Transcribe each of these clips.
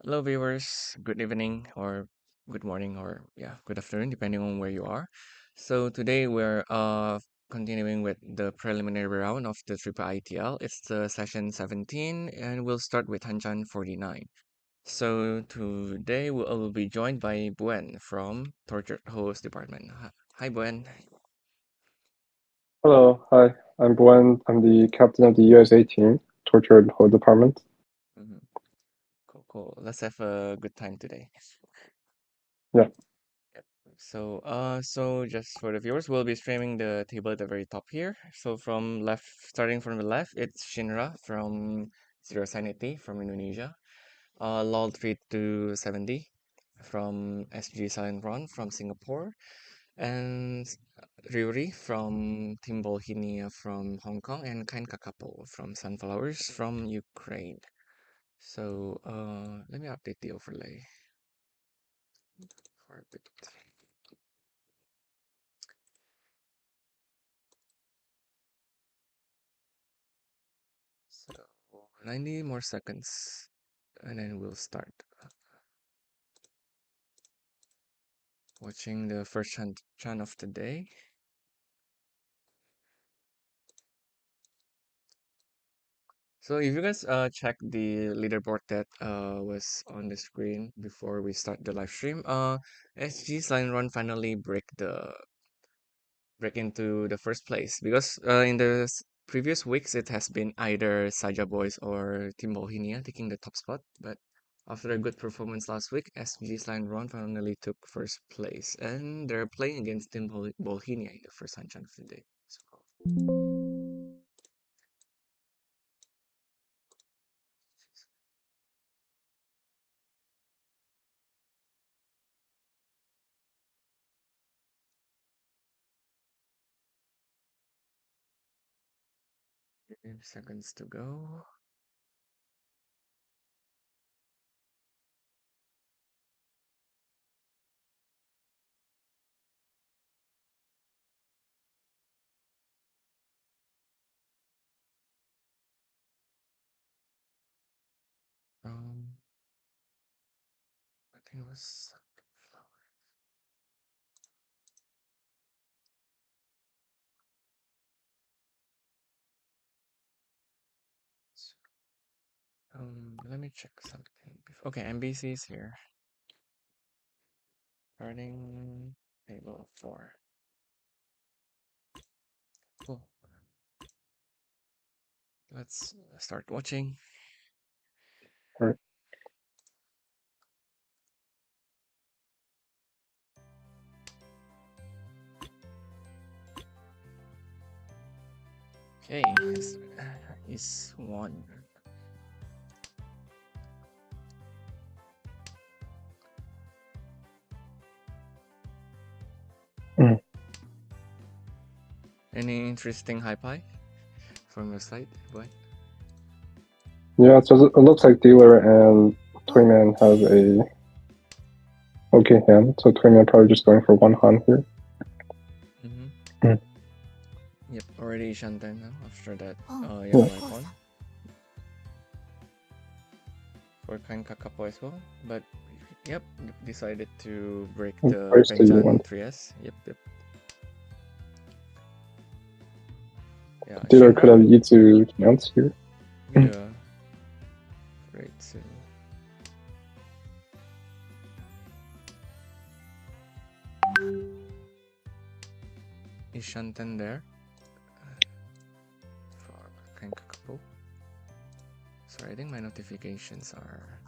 Hello, viewers. Good evening, or good morning, or yeah, good afternoon, depending on where you are. So today we're continuing with the preliminary round of the IIITL. It's the session 17, and we'll start with Hanchan 49. So today we'll be joined by Buen from Tortured Host Department. Hi, Buen. Hello, hi. I'm Buen. I'm the captain of the USA team, Tortured Hold Department. Mhm. Cool, cool. Let's have a good time today. Yeah. Yep. So just for the viewers, we'll be streaming the table at the very top here. So starting from the left, it's Shinra from Zero Sanity from Indonesia. LOL 3 to 70 from SG Silent Run from Singapore. And Riuri from Team Baulhinia from Hong Kong. And KindKakapo from Sunflowers from Ukraine. So let me update the overlay for a bit. So 90 more seconds and then we'll start watching the first Chan of the day. So if you guys check the leaderboard that was on the screen before we start the live stream, SG's line run finally break into the first place because in the previous weeks it has been either Saja Boys or Team Bohemia taking the top spot, but after a good performance last week, SG's line run finally took first place, and they're playing against Team Bohemia in the first Hanchan of the day. So, seconds to go. I think it was let me check something. Okay, MBC is here. Starting table 4. Cool. Let's start watching. All right. Okay, is one. Mm. Any interesting high from your side, boy? Yeah, so it looks like Dealer and Toyman have a okay hand, so Toyman probably just going for one Han here. Yep, already Shantan now after that Yeah. yellow icon. For KindKakapo as well, but yep, decided to break the Where's the Hanchan one? 3S. Yep. Yeah, Dealer could have Shinra. Yitsu counts here. Yeah. Great. So. Is Shantan there? For KindKakapo. Sorry, I think my notifications are.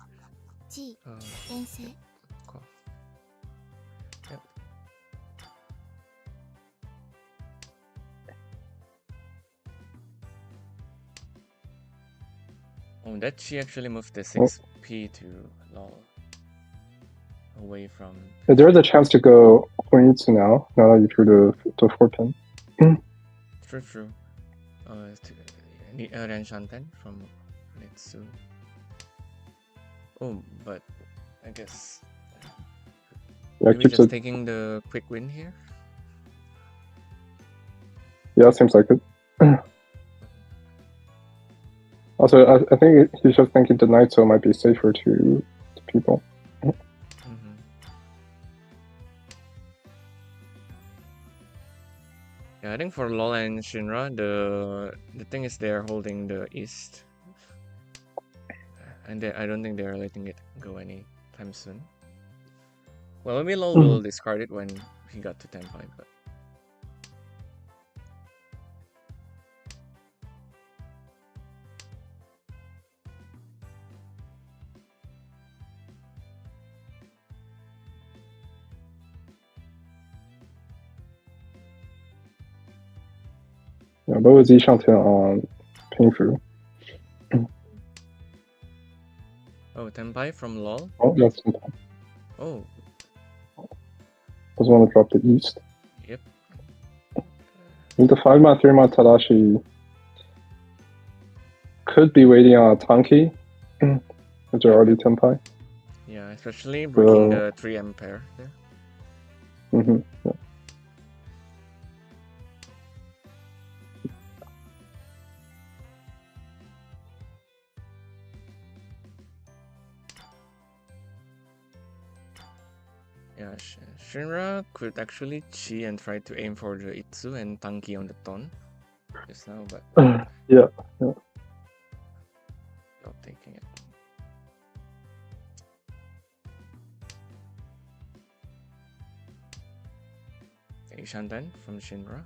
Cool. Yep. Oh, that she actually moved the 6P to LOL. Away from. Yeah, there is a chance to go Koinitsu now that you drew the 4-pin. True. Ren Shantan from Nitsu. Oh, but I guess maybe just taking the quick win here. Yeah, seems like it. Also, I think he's just thinking the knight, so it might be safer to people. Mm-hmm. Yeah, I think for LoL and Shinra, the thing is they're holding the East, and I don't think they're letting it go anytime soon. Well, maybe LoL will discard it when he got to Tenpai, but Yeah, what was Yishantian on Pingfu? oh, Tenpai from LoL. Oh, that's Tenpai. Oh, Doesn't want to drop the East. yep. I think the 5-man, 3-man Tadashi could be waiting on a Tanki, which are already Tenpai. Yeah, especially breaking the 3M pair there. Yeah. Yeah, Shinra could actually chi and try to aim for the Itsu and Tanki on the Ton just now, but Yeah. not taking it. Ishanten from Shinra.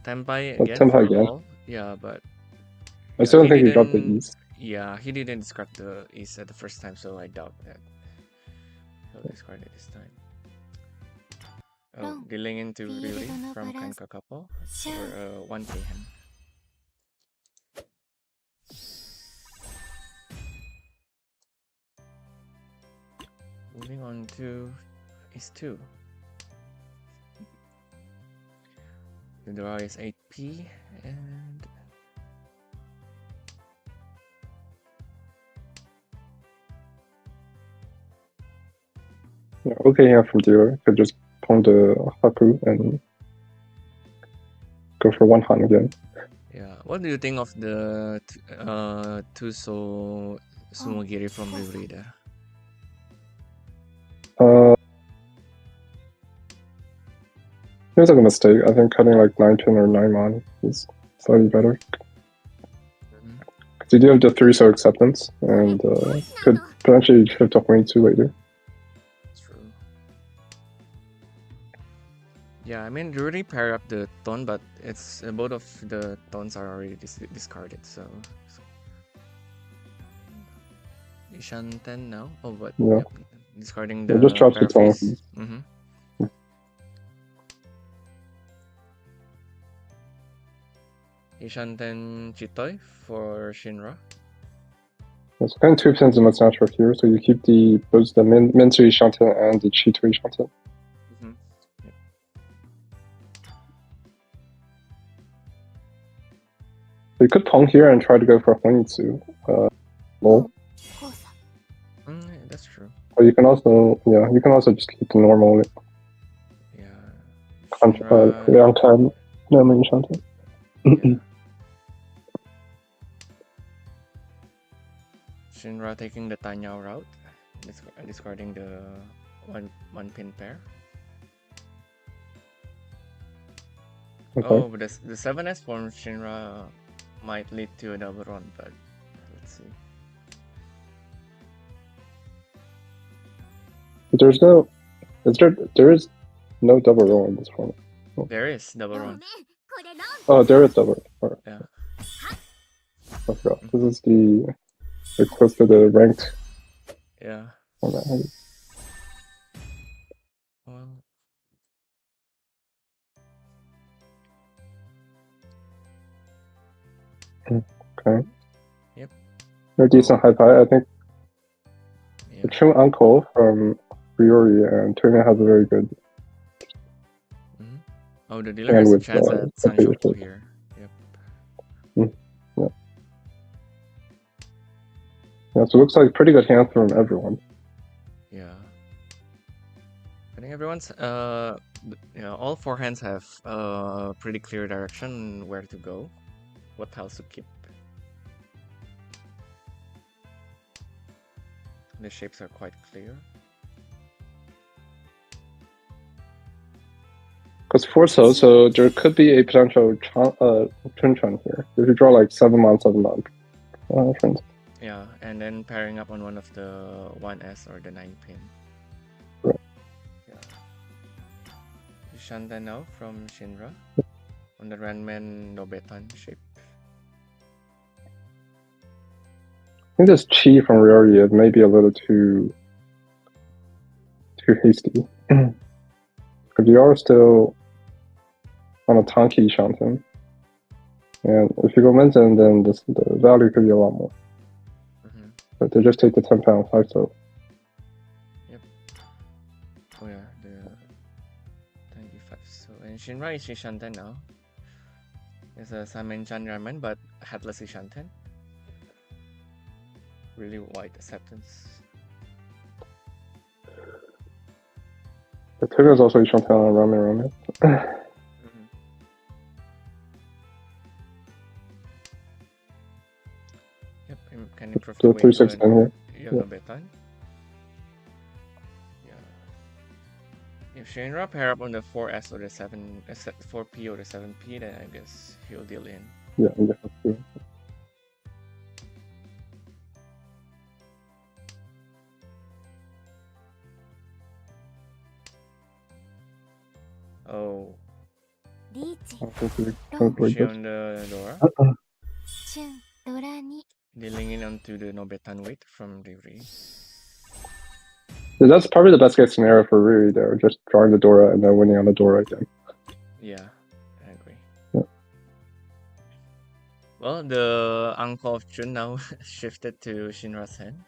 Tenpai again Tenpai for again. LoL. Yeah, but I still don't think he dropped the East. Yeah, he didn't discard the East at the first time, so I doubt that he'll discard it this time. Oh, dealing into Riuri from KindKakapo for 1k hand. Moving on to East 2. The draw is 8p and Yeah, okay, yeah, from dealer. Could just point the Haku and go for 1 Han again. yeah, what do you think of the Tuso Sumogiri from Riuri there? Feels like a mistake. I think cutting like 9 pin or 9 mon is slightly better. Because you do have the 3-so acceptance, and could potentially shift up wing 2 later. True. Yeah, I mean, Riuri pair up the Ton, but it's both of the Tons are already discarded, so. Ishanten now? Oh, but Yeah. yep, discarding the just drops the Ton. Ishanten Chitoy for Shinra. So kind of 2% is much natural here, so you keep both the Mensu Ishanten and the Chito Ishanten. Yep. You could Pong here and try to go for Honitsu. Lol. That's true. Or you can also, just keep the normal. Yeah. Hanchan, normal Ishanten. Yeah. Shinra taking the Tanyao route, discarding the one pin pair. Okay. Oh, but the 7S from Shinra might lead to a double run, but let's see. There is no double roll in this format. Oh. There is double run. Oh, there is double run. Yeah. I forgot. This is it's close to the ranked. Yeah. Format. Well. Okay. Yep. No decent high pie. I think the true uncle from Riuri and Tuna has a very good. Oh, the dealer has a chance at Sanshoku here. Yep. Yeah, so it looks like pretty good hands from everyone. Yeah. I think everyone's all 4 hands have pretty clear direction where to go, what tiles to keep. The shapes are quite clear. Because 4-so, so there could be a potential Chun here. If you draw like 7-mon, 7-mon, friends. Yeah, and then pairing up on one of the 1S or the 9-pin. Right. Yeah. Shantan now from Shinra on the Ranman Nobetan shape. I think this chi from Riuri is maybe a little too hasty. Because you are still on a Tanki Shantan. And if you go Menzen, then the value could be a lot more. But they just take the 10 pound 5-so. Yep. Oh yeah, the 25. So and Shinra is Shantan now. It's a Hanchan Ramen, but headless Shantan. Really wide acceptance. The Tiga is also Shantan on Ramen. Yep, can improve the the weight to here. Nobetan. If Shinra pair up on the 4S or the 4P or the 7P, then I guess he'll deal in. Yeah, you have to. Oh. Is she on the Dora? Dealing in onto the Nobetan weight from Riuri. That's probably the best case scenario for Riuri there, just drawing the Dora and then winning on the Dora again. Yeah, I agree. Yeah. Well, the uncle of Chun now shifted to Shinra's hand.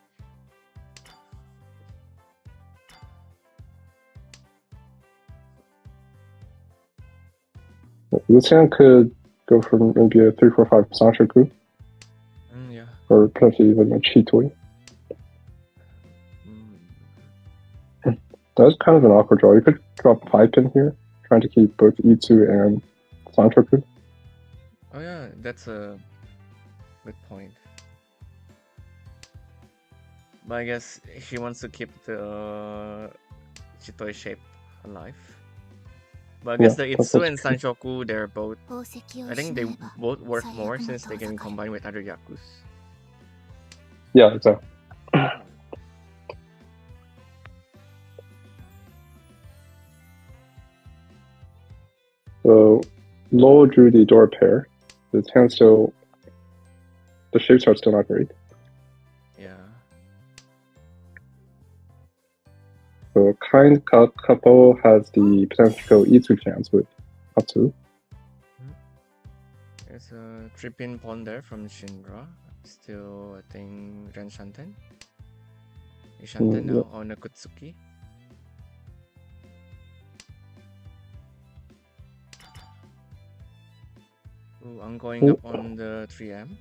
This hand could go for maybe a 3-4-5 Sanchoku. Yeah. Or potentially even a Chitoi. That's kind of an awkward draw. You could drop 5-pin here, trying to keep both Itsu and Sanchoku. Oh yeah, that's a good point. But I guess she wants to keep the Chitoi shape alive. But I guess the Itsu and Sanchoku, they're both... I think they both worth more since they can be combined with other Yakus. Yeah, exactly. So, Lowell drew the Dora pair. The hand still... The shapes are still not great. Yeah. So, KindKakapo has the potential to go Itsu chance with Hatsu. There's a 3-pin pawn there from Shinra. Still, I think, Ren Shanten. Shanten now on a Kutsuki. Ooh, I'm going up on the 3M.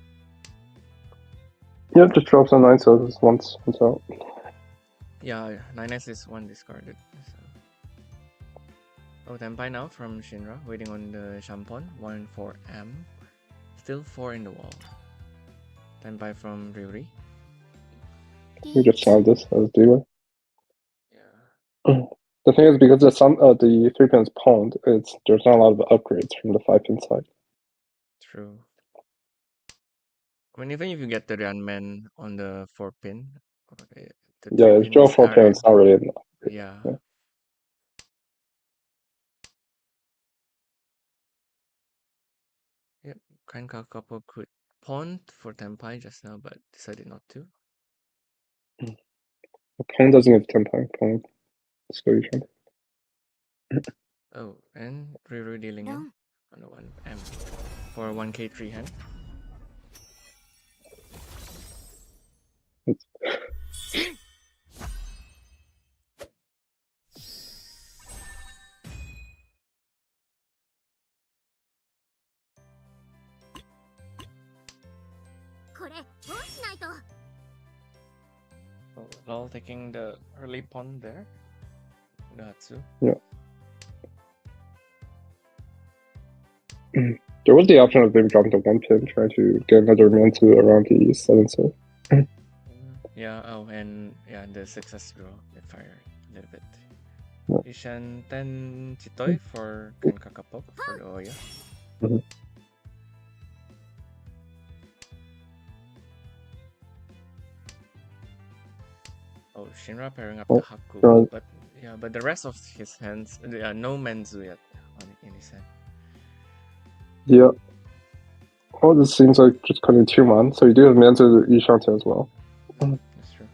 Yep, just drops on 9-so once out. Yeah, 9S is one discarded. So. Oh, Tenpai now from Shinra, waiting on the Shampon, 1 4M. Still 4 in the wall. Tenpai from Riuri. We just solved this as dealer. Yeah. The thing is, because the 3-pin is pawned, there's not a lot of upgrades from the 5-pin side. True. I mean, even if you get the Ranman on the 4-pin, yeah, if you draw 4-pin, it's not really enough. Yeah. Yep, KindKakapo could pawn for Tenpai just now, but decided not to. Pawn doesn't have Tenpai. Pawn solution. Oh, and Riuri dealing in on the 1M for 1K3 hand. Oh, Lol taking the early pawn there. The Hatsu. Yeah. There was the option of maybe dropping to 1-pin, trying to get another Mantu around the 7-so. Yeah, oh, and yeah, the success draw, it fired a little bit. Yeah. Ishan Ten Chitoy for KindKakapo for the Oya. Mhm. Oh, Shinra pairing up the Oh, Haku, but yeah, but the rest of his hands, no Menzu yet in his hand. yeah. Well, this seems like just cutting 2 mon, so you do have Manzu Ishante as well. That's true.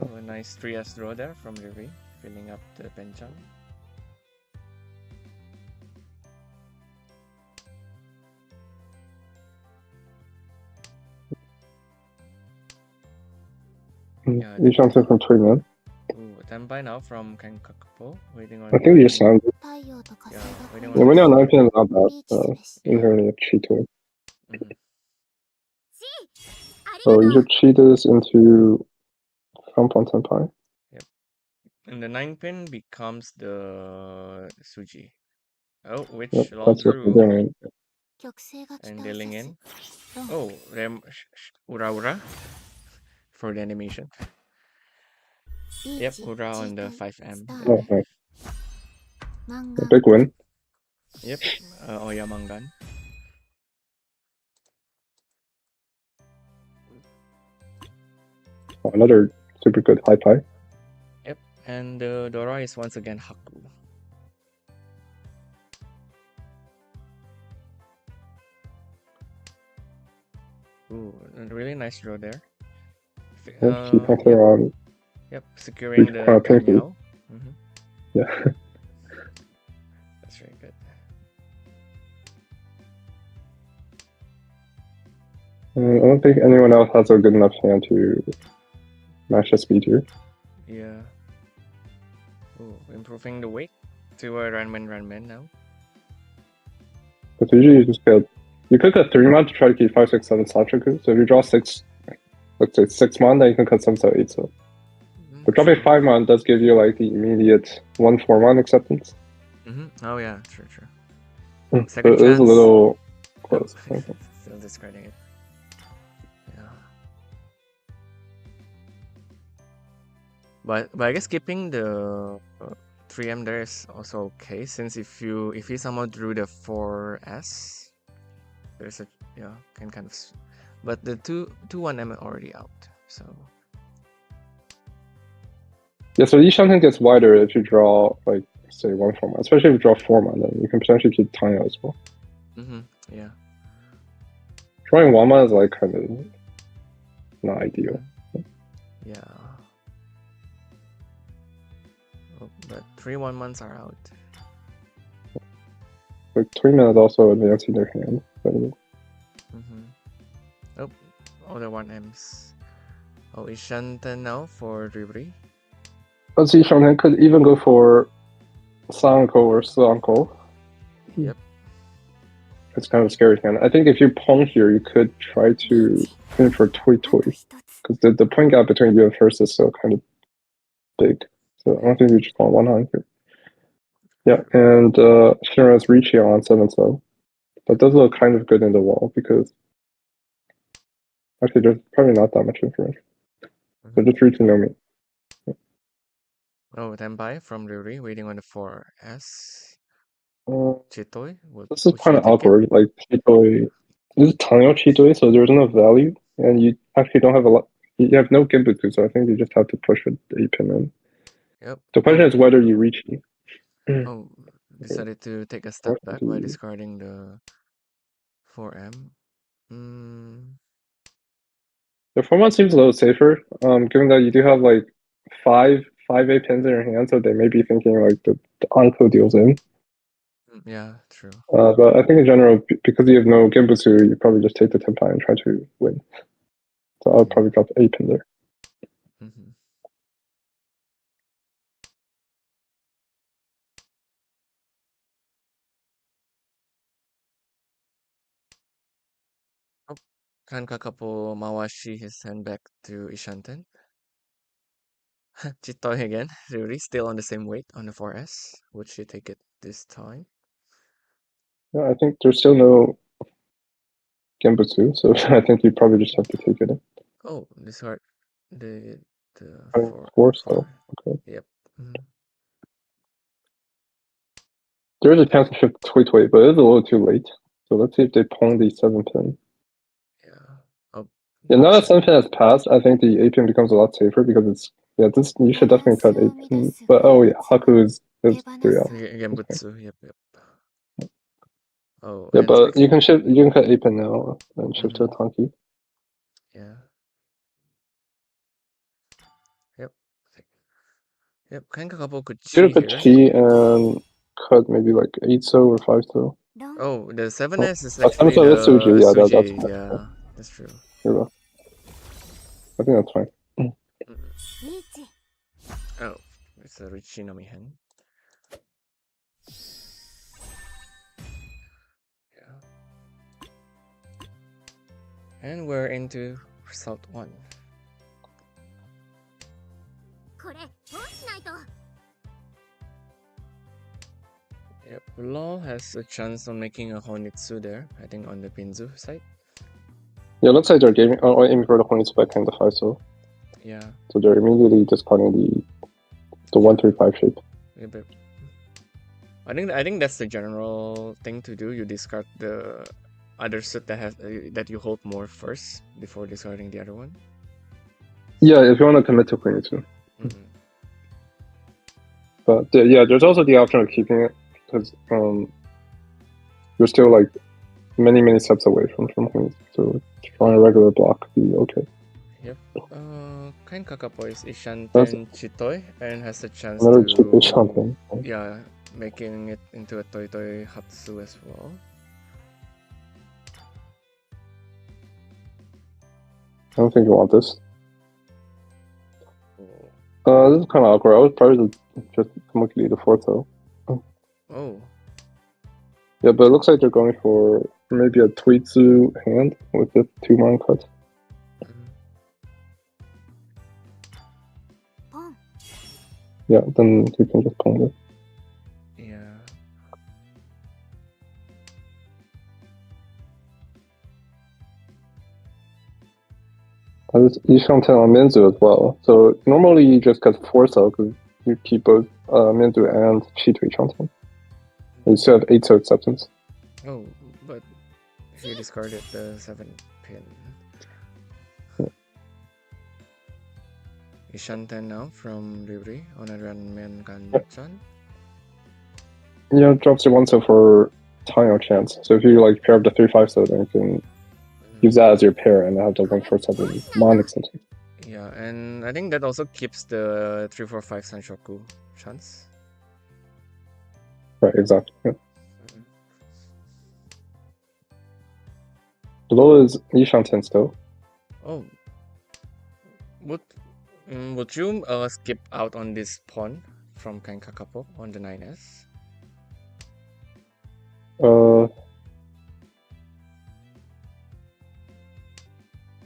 Oh, a nice 3S draw there from Riuri, filling up the Hanchan. Yeah, Ishante from 3 mon. ooh, Tenpai now from KindKakapo, waiting on I think you sound. yeah, waiting Yeah, on when the you're 4. 9 pin, not bad. Inherently a cheat to it. So you should cheat this into Compound Senpai. Yep. And the 9 pin becomes the Suji. Oh, which long That's what through we're doing. and dealing in. Oh, Ura Ura for the animation. Yep, Ura on the 5M. Oh, nice. A big win. Yep, Oya Mangan. Another super good high pie. Yep, and the Dora is once again Haku. Ooh, a really nice draw there. On. Yep, securing the União. Yeah. That's very good. I don't think anyone else has a good enough hand to match the speed here. Yeah. Ooh, improving the weight to a Ranman now. Because usually you just get. You could cut 3 mon to try to keep 5, 6, 7 Sachaku. So if you draw 6, let's say 6 mon, then you can cut 7, 7, 8. So. But dropping 5 mon does give you like the immediate 1, 4 mon acceptance. Oh yeah, true. Second chance. It is a little close. Still discarding it. Yeah. But I guess keeping the 3M there is also okay, since if he somehow drew the 4S, there's a can kind of, but the 2-1M are already out, so. Yeah, so Yishanten gets wider if you draw like say 1 4 mon, especially if you draw 4 mon, then you can potentially keep Tanya as well. Yeah. Drawing 1 mon is like kind of not ideal. Yeah. Oh, but 3-1-1s are out. Like 3 mon is also advancing their hand. Oh, other 1Ms. Oh, Ishanten now for Riuri. Let's see, Shanghai could even go for Sanko or Sanko. Yep. It's kind of a scary hand. I think if you pong here, you could try to aim for Toy Toy. Because the point gap between you and first is so kind of big. So I don't think you just want 1 hand here. Yeah, and Shinra's Riichi on 7 so. That does look kind of good in the wall because actually there's probably not that much information. So just Riichi no me. Oh, Tenpai from Riuri, waiting on the 4S. Chitoy? This is kind of awkward. Like, Chitoy. This is Tanyo Chitoy, so there's no value. And you actually don't have a lot. You have no Genbutsu, so I think you just have to push with the 8 pin in. Yep. The question is whether you reach me. Oh, decided to take a step back by discarding the 4M. The 4 mon seems a little safer, given that you do have like 5 8 pins in your hand, so they may be thinking like the Anko deals in. Yeah, true. But I think in general, because you have no Genbutsu, you probably just take the Tenpai and try to win. So I'll probably drop 8 pin there. Oh, KindKakapo Mawashi his hand back to Ishanten. Chitoy again. Riuri still on the same weight on the 4S. Would she take it this time? Yeah, I think there's still no Genbutsu, so I think you probably just have to take it. Oh, discard the Four, so okay. Yep. There is a chance to shift Toy, but it's a little too late. So let's see if they pong the 7-pin. Yeah. Oh. Yeah, now that 7-pin has passed, I think the 8-pin becomes a lot safer because it's this you should definitely cut 8-pin. But oh yeah, Haku is 3 out. Genbutsu, yep. Oh, yeah, and but you can cut 8-pin now and shift to a Tanki. Yeah. Yep, KindKakapo could cheat You could cheat and cut maybe like 8-so or 5-so. Oh, the 7S is 7-so actually is Suji, yeah, that's Suji. fine. Yeah, that's true. Here we go. I think that's fine. Oh, it's a Riichi Mahjong. Yeah. And we're into result 1. Yep, Law has a chance on making a Honitsu there, I think on the Pinzu side. Yeah, looks like they're aiming for the Honitsu back in the 5-so. Yeah. So they're immediately discarding the 1-3-5 shape. Yep. I think that's the general thing to do. You discard the other suit that you hold more first before discarding the other one. Yeah, if you want to commit to Honitsu. But yeah, there's also the option of keeping it because you're still like many steps away from Honitsu. So trying a regular block would be okay. Yep. KindKakapo is Ishanten Chitoy and has a chance another to Ishanten. Yeah, making it into a Toy Hatsu as well. I don't think you want this. This is kind of awkward. I would probably just monkey the 4-so. Oh. Yeah, but it looks like they're going for maybe a Tuitsu hand with the 2-man cut. Yeah, then you can just pong it. Yeah. There's Ishanten on Minzu as well. So normally you just cut 4-so because you keep both Minzu and Chito Ishanten. You still have 8-so acceptance. Oh, but he discarded the 7-pin. Ishanten now from Riuri on a Ranmen Hanchan. Yeah, drops your 1-so for Tayo chance. So if you like pair up the 3-5-so, then you can use that as your pair and have the 1-4-7 Mon extension. Yeah, and I think that also keeps the 3-4-5 Sanshoku chance. Right, exactly. Yeah. Below is Ishanten still. Oh. Would you skip out on this pawn from KindKakapo on the 9S?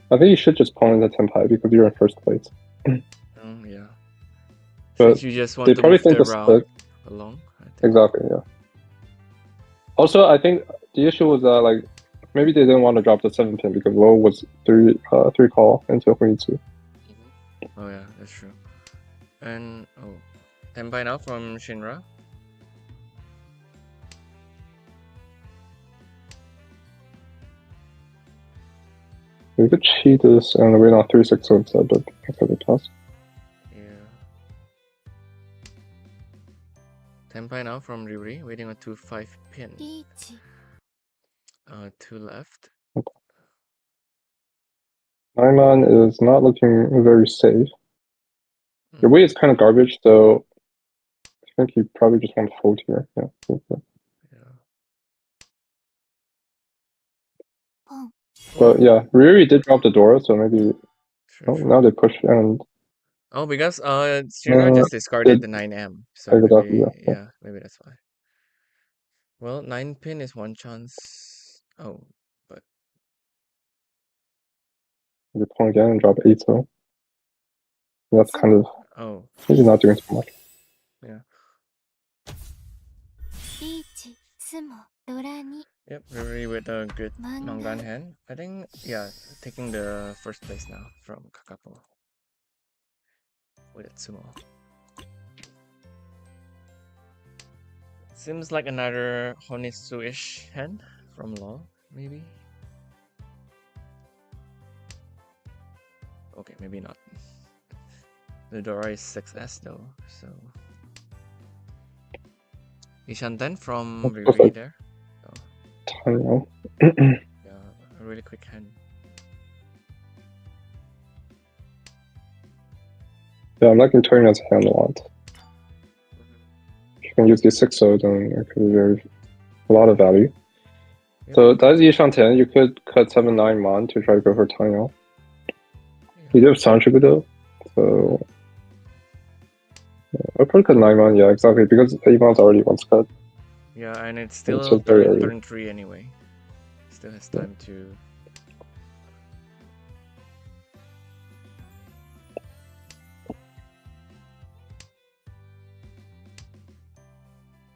I think you should just pawn in the Tenpai because you're in first place. Yeah. But you just want they to probably move think the the round along. Exactly, yeah. Also, I think the issue was that like maybe they didn't want to drop the 7-pin because low was 3 call into Honitsu. Oh yeah, that's true. And Tenpai now from Shinra. We could cheat this and wait on 3-6 instead, but that's how they toss. Yeah. Tenpai now from Riuri, waiting on 2-5 pin. 2 left. Okay. 9-man is not looking very safe. Your weight is kind of garbage, so I think you probably just want to fold here. Yeah. But yeah, Riuri did drop the door, so maybe now they push and. Oh, because Shinra just discarded the 9M, so exactly, maybe maybe that's why. Well, 9-pin is one chance. Oh, but they pawn again and drop 8-so. That's kind of maybe not doing too much. Yeah. Yep, Riuri with a good Mangan hand. I think, yeah, taking the first place now from Kakapo with a Tsumo. Seems like another Honisu-ish hand from LoL, maybe? Okay, maybe not. The Dora is 6S though, so... Ishanten from Riuri there. Oh. Yeah, a really quick hand. Yeah, I'm liking Turnia's hand a lot. If you can use the 6-0, then it could be a lot of value. Yep. So that's Ishanten. You could cut 7-9 Mon to try to go for Turnia. Yeah. You do have Sanchiku though, so... I'll probably cut 9 Mon, yeah, exactly, because Avon's already once cut. Yeah, and it's still turn 3 anyway. Still has time to...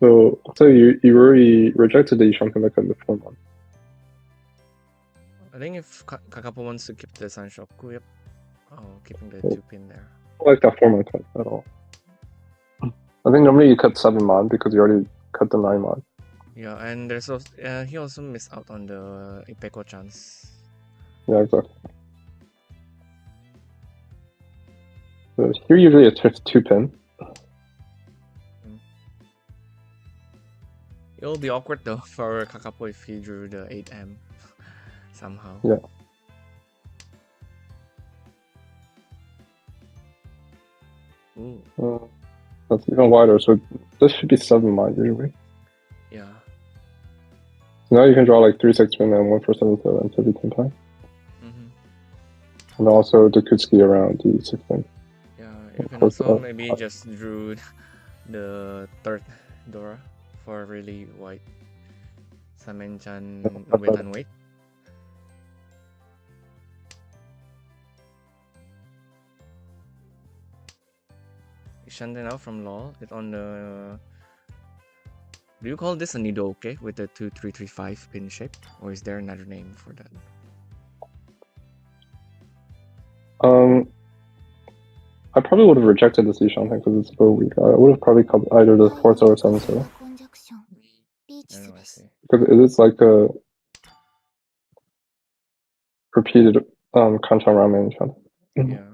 So you already rejected the Ishanten cut before, man. I think if Kakapo wants to keep the Sanshoku, yep. Oh, keeping the 2-pin there. I don't like that 4-man cut at all. I think normally you cut 7 Mon because you already cut the 9 Mon. Yeah, and there's also, he also missed out on the Ipeko chance. Yeah, exactly. So here usually it's 2-pin. It'll be awkward though for Kakapo if he drew the 8M somehow. Yeah. Ooh. That's even wider, so this should be 7 Mon usually. Yeah. So now you can draw like 3 6-pin and 1 for 7-7 every 10 times. And also the Kutsuki around the 6-pin. Yeah, you can also maybe just drew the third Dora for really white. Samenchan with and weight. Ishante now from LoL. It's on the... Do you call this a Nidoke with the 2-3-3-5 pin shape? Or is there another name for that? I probably would have rejected this Ishanten because it's so weak. I would have probably cut either the 4-0 or 7-0. I see. Because it is like a repeated Hanchan ramen Ishanten. Yeah.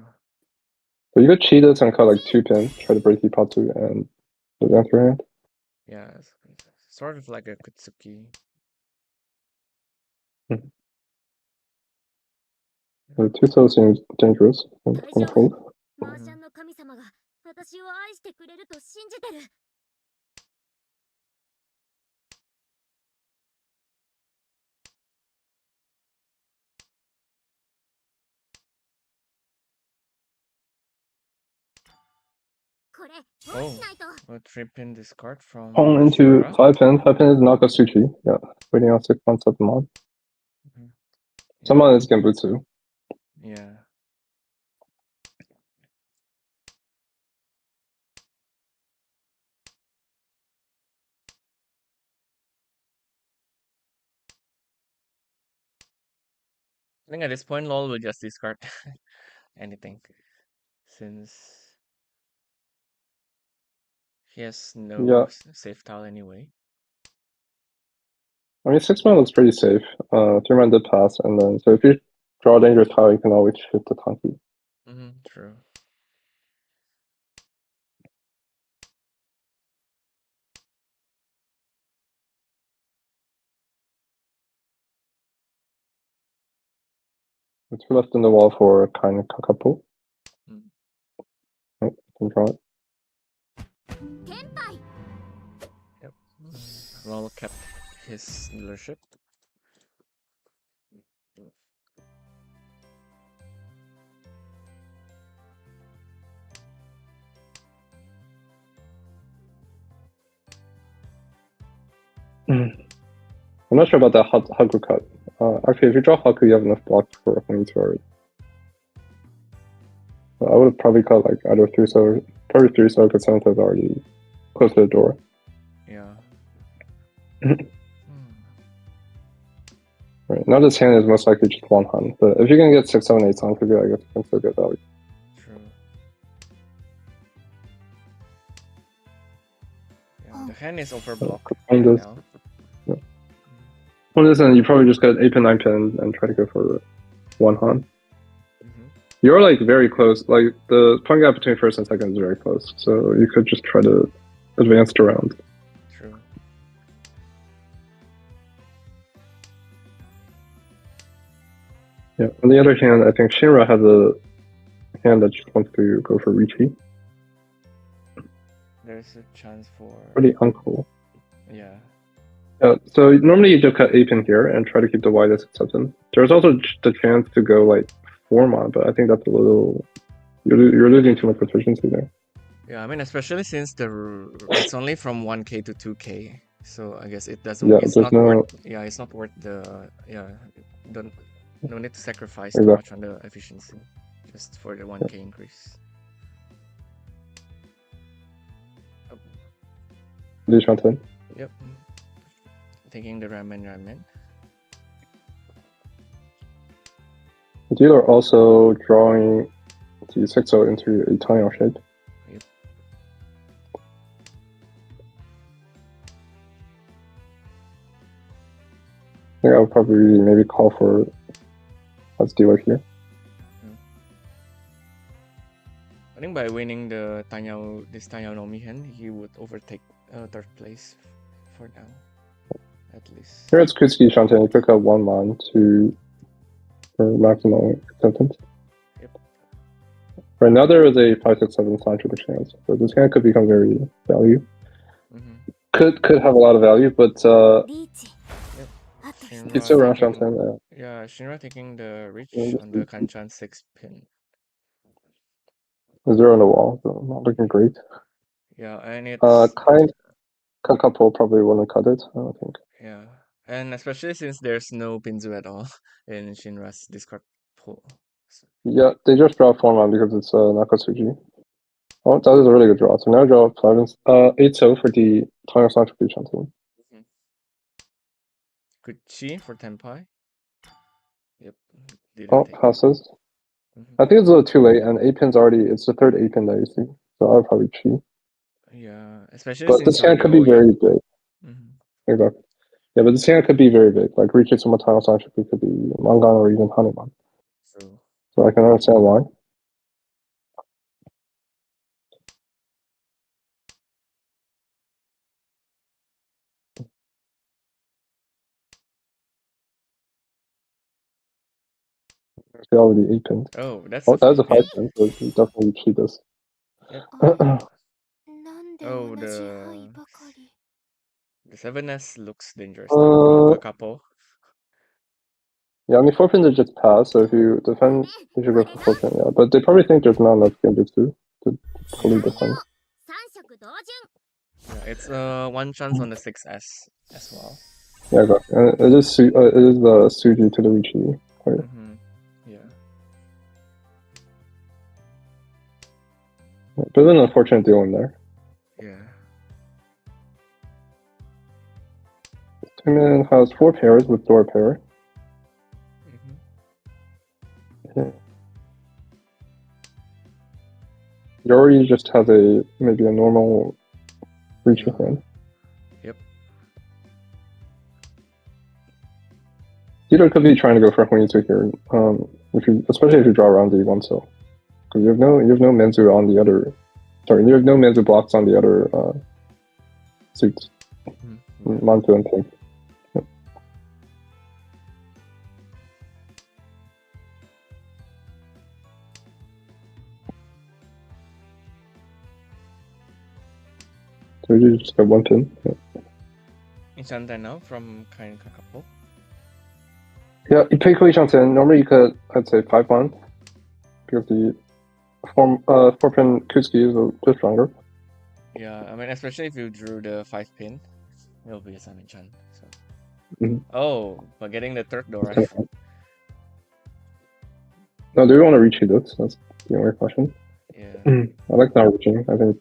So you could cheat it and cut like 2 pins, try to break Ipatu and advance your hand. Yeah, it's sort of like a Kutsuki. The 2-0 seems dangerous. I'm gonna fold. Oh, a 3-pin discard from Into Shura. 5-pin. 5-pin is Nakatsuchi. Yeah, waiting on 6 months of Mon. Someone is Genbutsu. Yeah. I think at this point, LoL will just discard anything, since he has no safe tile anyway. I mean, 6-man looks pretty safe. 3-man did pass, and then so if you draw a dangerous tile, you can always shift the Tanki. True. It's left in the wall for KindKakapo. You can draw it. Yep. LoL kept his dealership. I'm not sure about that Haku cut. Actually, if you draw Haku, you have enough block for me to already. I would have probably cut like either 3-so, probably 3-so because 7th is already close to the door. Yeah. Right. Now this hand is most likely just 1 Han, but if you can get 6, 7, 8 on figure, I guess you can still get value. True. Yeah, the hand is overblocked right now. Yeah. On this end, you probably just get 8 pin, 9 pin, and try to go for 1 Han. You're like very close. Like the point gap between first and second is very close, so you could just try to advance it around. True. Yeah. On the other hand, I think Shinra has a hand that just wants to go for Riichi. There's a chance for pretty uncool. Yeah. So normally you just cut 8 pin here and try to keep the widest acceptance. There's also the chance to go like 4 mon, but I think that's a little. You're losing too much proficiency there. Yeah, I mean, especially since it's only from 1k to 2k, so I guess it doesn't. Yeah, it's not worth. Yeah, it's not worth the. Yeah, no need to sacrifice too much on the efficiency, just for the 1k increase. Oh. Yep. Taking the ramen. The dealer also drawing the 6-0 into a triangle shape. Yep. I think I'll probably maybe call for let's dealer here. I think by winning the this Tanyao no Mihen, he would overtake 3rd place for now, at least. Here it's Kutsuki Shanten. You pick up 1 mon for maximum acceptance. Yep. Right now there is a 5-6-7 scientific chance, so this hand could become very value. Could have a lot of value, but it's still around Shanten. Yeah, Shinra taking the Riichi on the Hanchan 6 pin. 0 on the wall, so not looking great. Yeah, and it's KindKakapo probably wouldn't cut it, I don't think. Yeah, and especially since there's no Pinzu at all in Shinra's discard pool. So. Yeah, they just draw 4 mon because it's Nakatsuji. Oh, that is a really good draw. So now draw 8-0 for the Taiwan Scientific Shanten. Gucci for Tenpai. Yep. Passes. I think it's a little too late, and 8 pin's already. It's the 3rd 8 pin that you see, so I'll probably cheat. Yeah, especially. But this hand could be very big. Exactly. Yeah, but this hand could be very big. Like Riichi Mahjong Scientific could be Mangan or even Hanuman. So I can understand why. They already 8 pins. Oh, that's that is a 5 pin, so you definitely cheat this. Yep. Oh, the 7S looks dangerous now. KindKakapo. Yeah, I mean 4 pins are just pass, so if you defend, you should go for 4 pin. Yeah, but they probably think there's not enough Genjutsu to fully defend. Yeah, it's 1 chance on the 6S as well. Yeah, exactly. And it is Suji to the Riichi. Right? Yeah. There's an unfortunate deal in there. Yeah. Timon has 4 pairs with door pair. Riuri just has maybe a normal Riichi hand. Yep. Either could be trying to go for Houous here, especially if you draw around the 1 so. Because you have no Menzu on the other. Sorry, you have no Menzu blocks on the other suits. Manzu and Pink. Yep. So you just got 1 pin. Enchanted now from KindKakapo. Yeah, you pay Shanten. Normally you could, I'd say 5 mon. Because the 4 pin Kutsuki is a bit stronger. Yeah, I mean, especially if you drew the 5 pin, it'll be a Sanchan. So. Oh, but getting the 3rd door, right? No, do you want to reach this? That's the only question. Yeah. I like not reaching. I think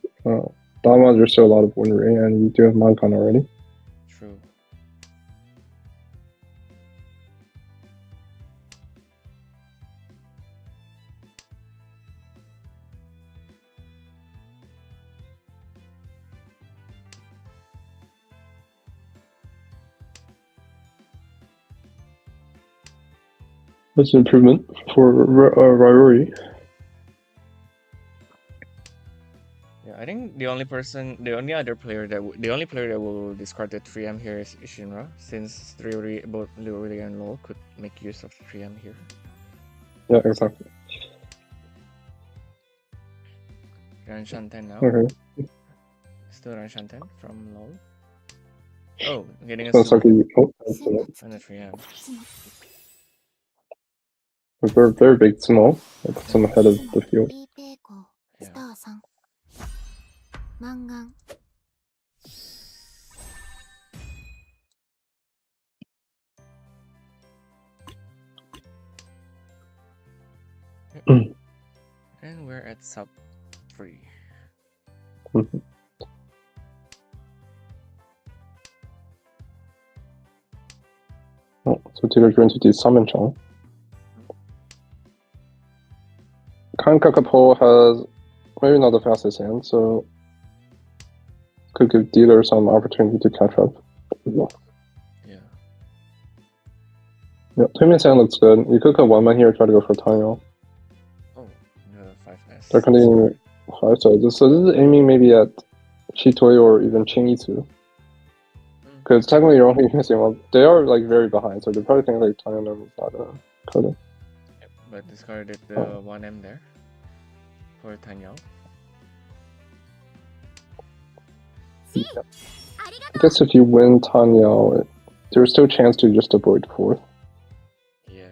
Dama, there's still a lot of Winry, and you do have Mankan already. True. That's an improvement for Riuri. Yeah, I think the only other player that will discard the 3M here is Shinra, since Riuri, both Riuri and Lol could make use of 3M here. Yeah, exactly. Hanchan 10 now. Okay. Still Hanchan 10 from Lol. Oh, getting a ShinraSakaki. Tsumo Oh, and a 3M. a very, very big Tsumo. That puts him ahead of the field. Yeah. And we're at sub 3. Oh, so Teal going to do Hanchan. KindKakapo has maybe not the fastest hand, so could give dealer some opportunity to catch up. Yeah. Yeah, 2-man's hand looks good. You could cut 1-man here, try to go for Taiwan. Oh, the 5S. They're continuing 5, so this is aiming maybe at Chitoi or even Chingitsu. Because technically you're only missing one. They are like very behind, so they're probably thinking like Taiwan is not gonna cut it. Yep, but discarded the 1M there for Tanyao. Yeah. I guess if you win Tanyao, there's still a chance to just avoid 4th. Yeah.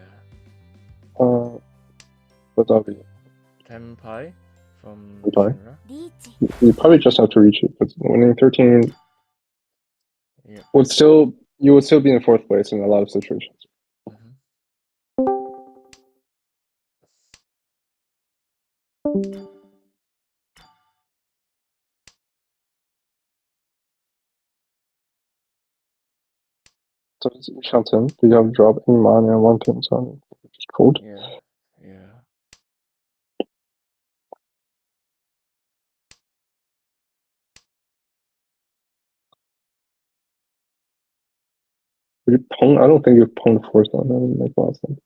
But that'll be Tenpai from Tenpai. Shinra. You probably just have to reach it, but winning 13 Yeah. you would still be in 4th place in a lot of situations. So it's Shanton. You have to drop any mana and 1 pin, so it's cold. Yeah. Yeah. You pwn, I don't think you pwned 4th on that would make a lot of sense.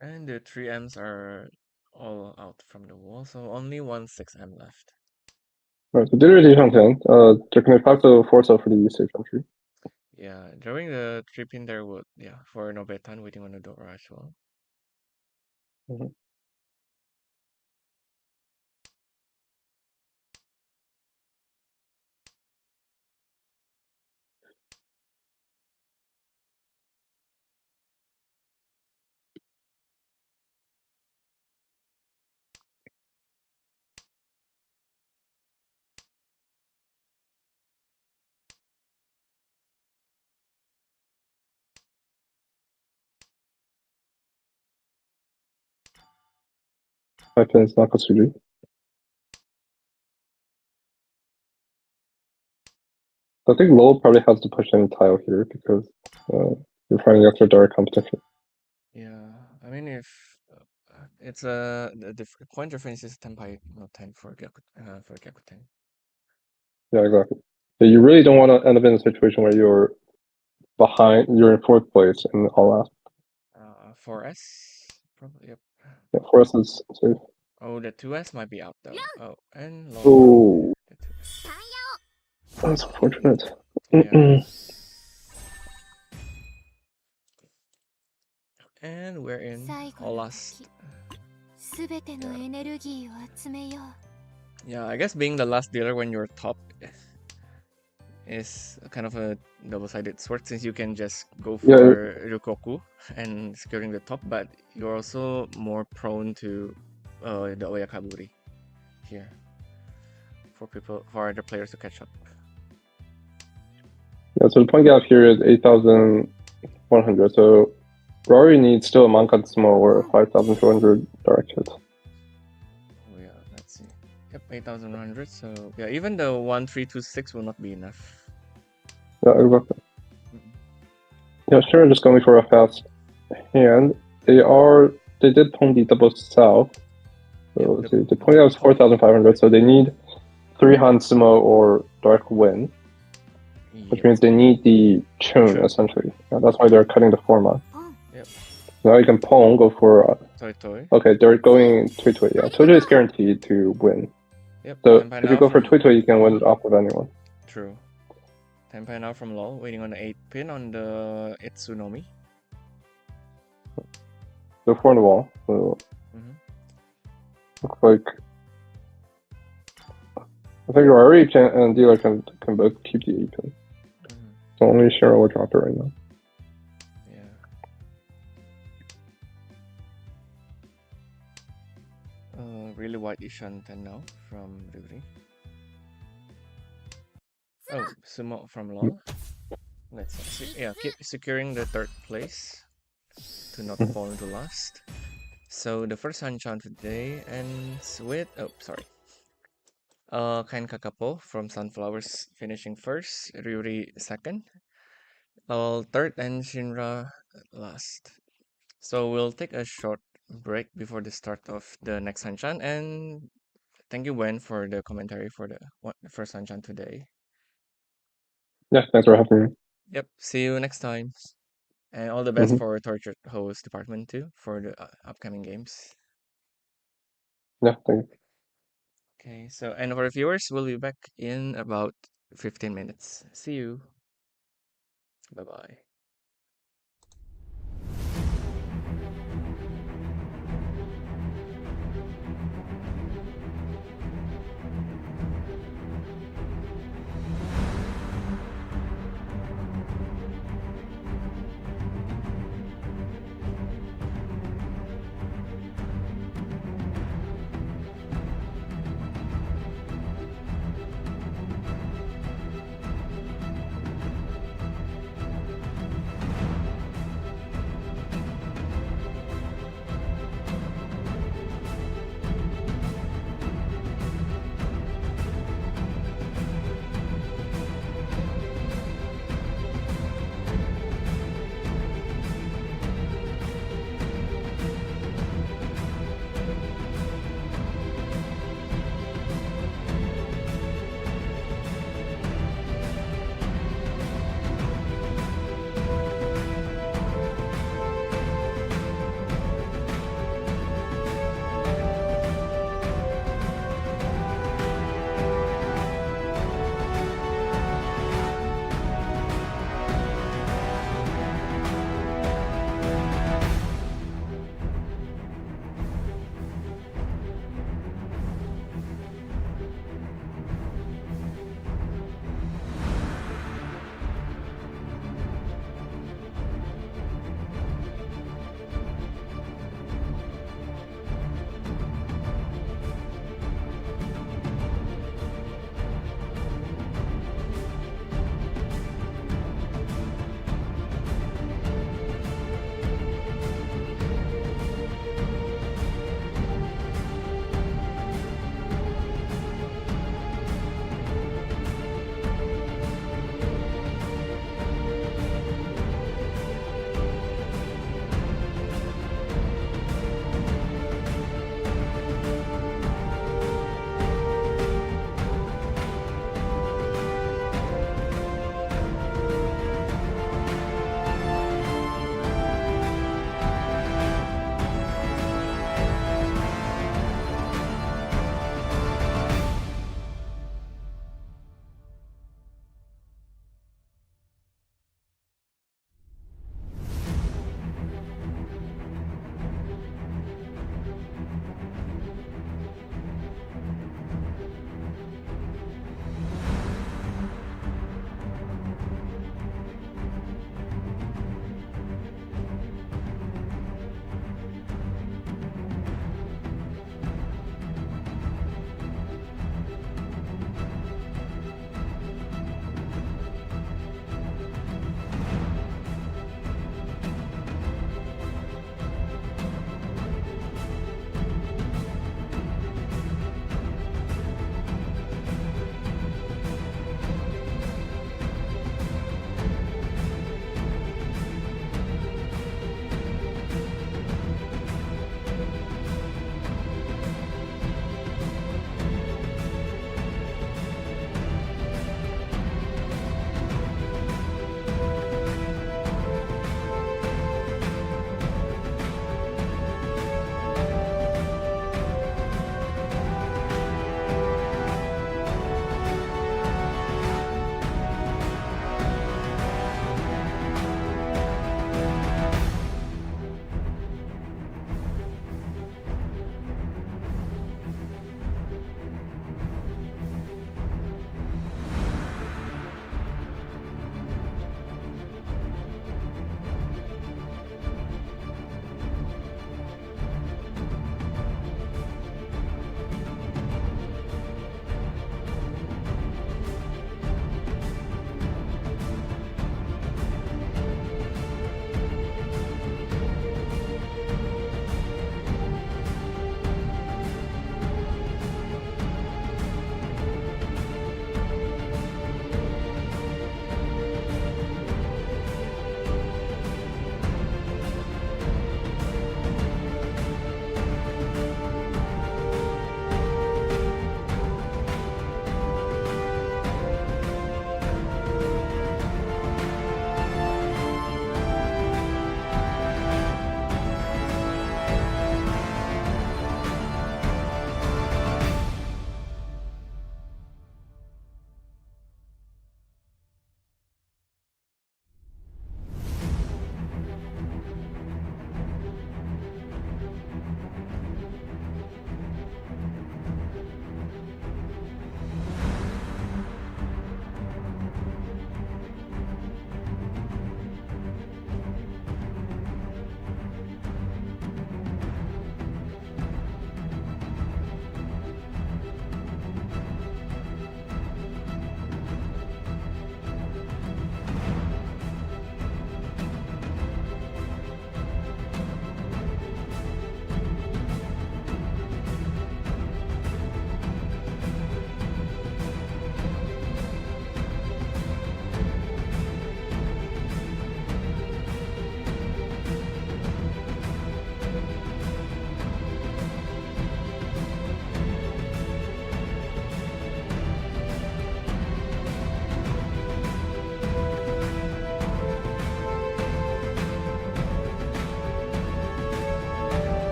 And the 3Ms are all out from the wall, so only one 6M left. Right, so Riichi Mahjong, they're going to have to force out for the safe entry. Yeah, drawing the 3-pin there would, for Nobetan waiting on the door as well. My pin is Nakatsuji. I think Lowell probably has to push in tile here because you're finding extra direct competition. Yeah, I mean if it's the point difference is 10 by 10 for Gyakuten. Yeah, exactly. So you really don't want to end up in a situation where you're behind, you're in 4th place in all aspects. 4S probably. Yep. Yeah, 4S is safe. Oh, the 2S might be out though. Oh, and low. Oh, that's unfortunate. Yeah. And we're in all last. Yeah, I guess being the last dealer when you're top is kind of a double-sided sword, since you can just go for Ryukoku and securing the top, but you're also more prone to the Oyakaburi here for other players to catch up. Yeah, so the point gap here is 8,100. So Rory needs still a Mankatsumo or 5,200 direct hits. Oh yeah, let's see. Yep, 8,100. So yeah, even the 1,326 will not be enough. Yeah, exactly. Yeah, sure. Just going for a fast hand. They did pwn the double south. So the point gap is 4,500. So they need 3-hand Tsumo or Dark Wind, which means they need the Chun, essentially. That's why they're cutting the format. Yep. Now you can Pong, go for... Toy. Okay, they're going Toy. Yeah, Toy is guaranteed to win. Yep. So if you go for Toy, you can win it off of anyone. True. Tenpai now from LOL, waiting on the 8 pin on the Itsunomi. They're 4 on the wall, so... Looks like... I think Riuri and Dealer can both keep the 8 pin. So only Shinra will drop it right now. Really white Shanten now from Riuri. Oh, Tsumo from LOL. Let's see. Yeah, keep securing the 3rd place to not fall into last. So the first Hanchan today ends with KindKakapo from Sunflowers finishing 1st, Riuri 2nd, 3rd, and Shinra last. So we'll take a short break before the start of the next Hanchan, and thank you, Wen, for the commentary for the first Hanchan today. Yeah, thanks for having me. Yep, see you next time. And all the best for Tortured Host Department too, for the upcoming games. Yeah, thank you. Okay, so, and for the viewers, we'll be back in about 15 minutes. See you. Bye-bye.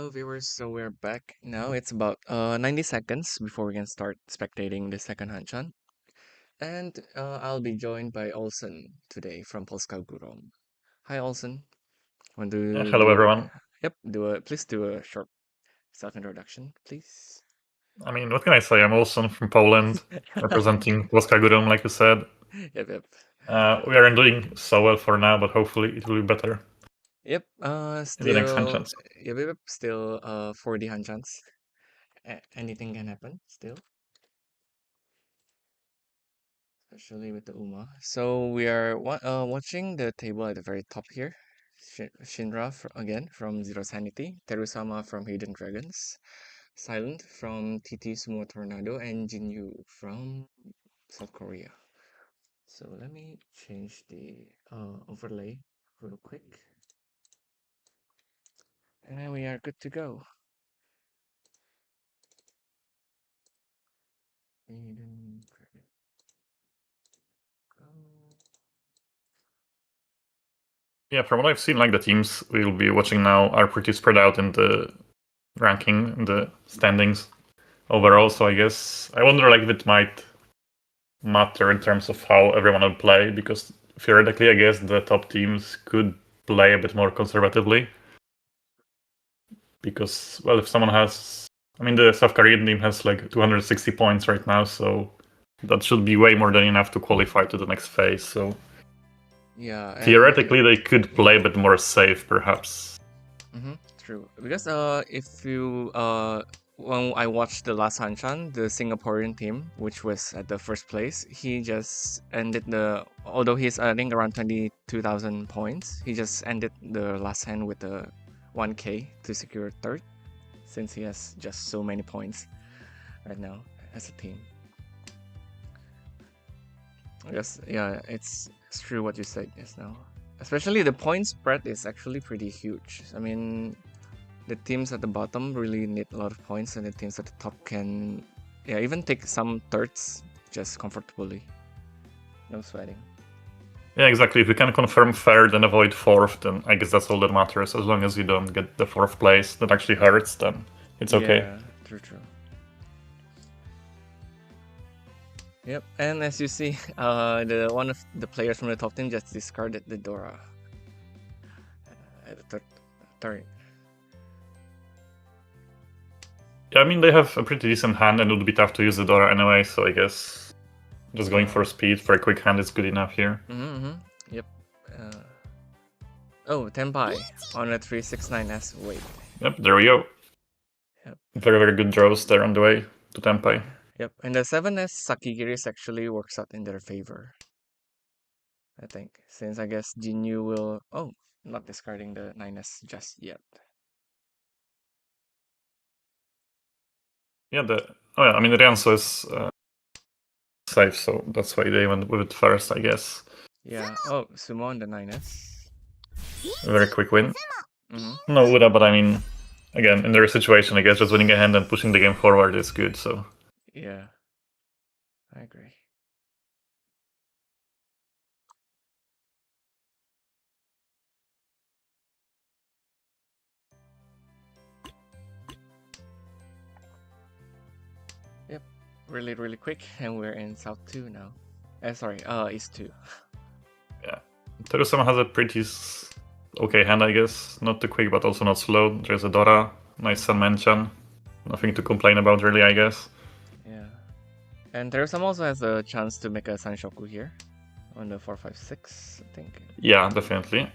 Hello viewers, so we're back now. It's about 90 seconds before we can start spectating the second Hanchan. And I'll be joined by Olson today from POLSKA GUROM. Hi Olson. Want to Hello, everyone. Please do a short self-introduction, please. I mean, what can I say? I'm Olson from Poland, representing POLSKA GUROM, like you said. Yep. We aren't doing so well for now, but hopefully it will be better. Yep. In the next Hanchans. Yep. Still 40 Hanchans. Anything can happen still. Especially with the Uma. So we are watching the table at the very top here. Shinra again from Zero Sanity, Terusama from Hidden Dragons, Silent from TT Sumo Tornado, and Jinyu from South Korea. So let me change the overlay real quick. And we are good to go. Hidden Dragon. Yeah, from what I've seen, like the teams we'll be watching now are pretty spread out in the ranking, in the standings overall. So I guess I wonder like if it might matter in terms of how everyone will play, because theoretically, I guess the top teams could play a bit more conservatively. Because, well, if someone has, I mean, the South Korean team has like 260 points right now, so that should be way more than enough to qualify to the next phase. So yeah, theoretically, they could play a bit more safe, perhaps. True, because if you when I watched the last Hanchan, the Singaporean team, which was at the first place, he just ended although he's I think around 22,000 points, he just ended the last hand with a 1k to secure third, since he has just so many points right now as a team. I guess, yeah, it's true what you said just now. Especially the point spread is actually pretty huge. I mean, the teams at the bottom really need a lot of points, and the teams at the top can, even take some thirds just comfortably. No sweating. Yeah, exactly. If you can confirm third and avoid fourth, then I guess that's all that matters. As long as you don't get the fourth place that actually hurts, then it's okay. Yeah, true. Yep, and as you see, one of the players from the top team just discarded the Dora at the third turn. Yeah, I mean, they have a pretty decent hand, and it would be tough to use the Dora anyway, so I guess just going for speed for a quick hand is good enough here. Yep. Tenpai on a 369S weight. Yep, there we go. Yep. Very, very good draws there on the way to Tenpai. Yep, and the 7S Sakigiris actually works out in their favor, I think, since I guess Jinyu will... not discarding the 9S just yet. Yeah, I mean, Rianso is safe, so that's why they went with it first, I guess. Yeah, Tsumo on the 9S. A very quick win. No Uda, but I mean, again, in their situation, I guess just winning a hand and pushing the game forward is good, so... Yeah, I agree. Yep, really, really quick, and we're in South 2 now. East 2. Yeah, Terusama has a pretty okay hand, I guess. Not too quick, but also not slow. There's a Dora, nice Sun Hanchan. Nothing to complain about, really, I guess. Yeah. And Terusama also has a chance to make a Sanshoku here on the 456, I think. Yeah, definitely.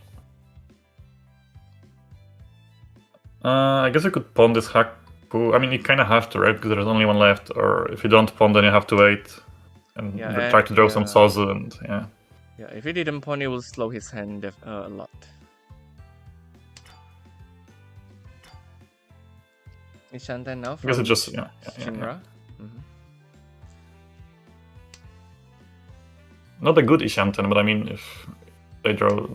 I guess I could pawn this Haku. I mean, you kind of have to, right? Because there's only one left. Or if you don't pawn, then you have to wait and try to draw some Sozu and yeah. Yeah, if he didn't pawn, it will slow his hand a lot. Ishanten now from I guess it just Shinra. Not a good Ishanten, but I mean, if they draw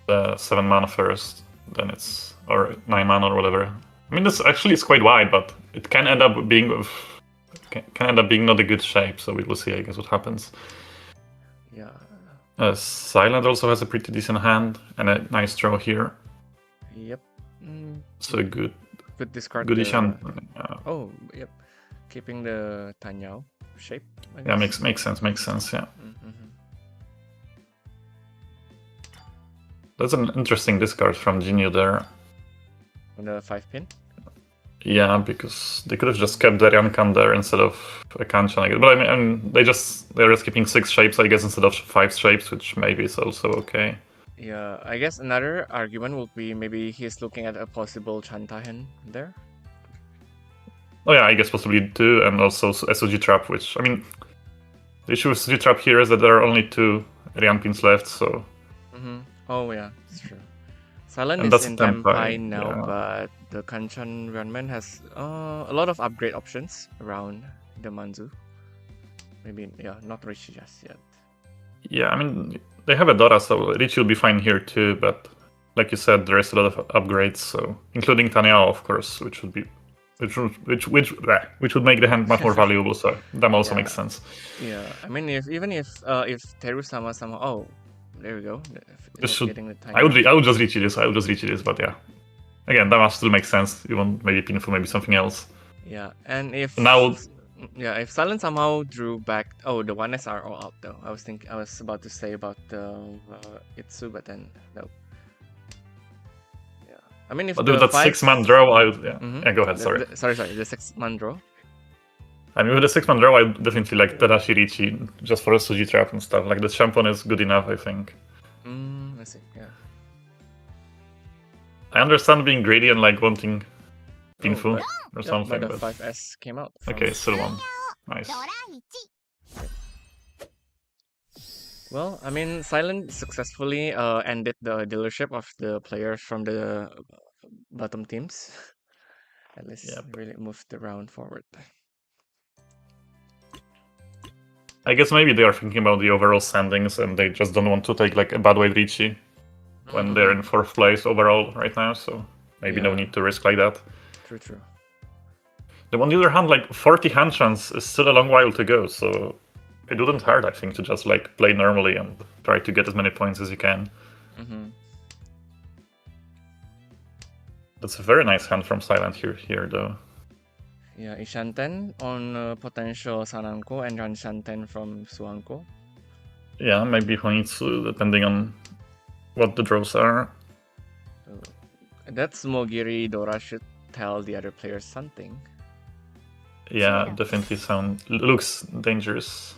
the 7 mana first, then it's or 9 mana or whatever. I mean, it's quite wide, but it can end up being not a good shape. So we will see, I guess, what happens. Yeah. Silent also has a pretty decent hand and a nice draw here. Yep. So good could discard Good the... Ishan. Oh, yep. Keeping the Tanyao shape, I Yeah, guess. makes sense, yeah. Mm-hmm. That's an interesting discard from Jinyu there. On the 5-pin? Yeah, because they could have just kept the Ryankan there instead of a Hanchan, I guess. But I mean, they're just keeping 6 shapes, I guess, instead of 5 shapes, which maybe is also okay. Yeah, I guess another argument would be maybe he's looking at a possible Chantahen there. Oh yeah, I guess possibly 2, and also SOG Trap, which, I mean, the issue with SOG Trap here is that there are only 2 Ryankins left, so... Mm-hmm. Oh yeah, it's true. Silent And is that's in Tempai, Tempai now, yeah. but the Kanchan Runman has a lot of upgrade options around the Manzu. Maybe, yeah, not Riichi just yet. Yeah, I mean, they have a Dora, so Riichi will be fine here too, but like you said, there is a lot of upgrades, so including Tanyao, of course, which would make the hand much more valuable, so that also makes sense. Yeah, I mean, if Terusama somehow... Oh, there we go. I would just Riichi this, but yeah. Again, that must still make sense. You want maybe Pinful, maybe something else. Yeah, and if... Now... Yeah, if Silent somehow drew back... Oh, the 1S are all out though. I was about to say about the Itsu, but then no. Yeah, I mean, if but with that 6-man draw, I would... Yeah, yeah, go ahead, sorry. Sorry, the 6-man draw? I mean, with the 6-man draw, I definitely like Tadashi Riichi, just for a Suji Trap and stuff. Like, the Shampoo is good enough, I think. I see, yeah. I understand being greedy and, like, wanting Pinful or something, but the but... 5S came out. Okay, still 1. Nice. Well, I mean, Silent successfully ended the dealership of the players from the bottom teams. At least really moved the round forward. I guess maybe they are thinking about the overall standings and they just don't want to take like a bad way Riichi when they're in 4th place overall right now, so maybe no need to risk like that. True. Then on the other hand, like 40 Hanchans is still a long while to go, so it wouldn't hurt, I think, to just like play normally and try to get as many points as you can. That's a very nice hand from Silent here though. Yeah, Ishanten on potential Sananko and Ranshanten from Suanko. Yeah, maybe Honitsu, depending on what the draws are. That Tsumogiri Dora should tell the other players something. Yeah, definitely looks dangerous.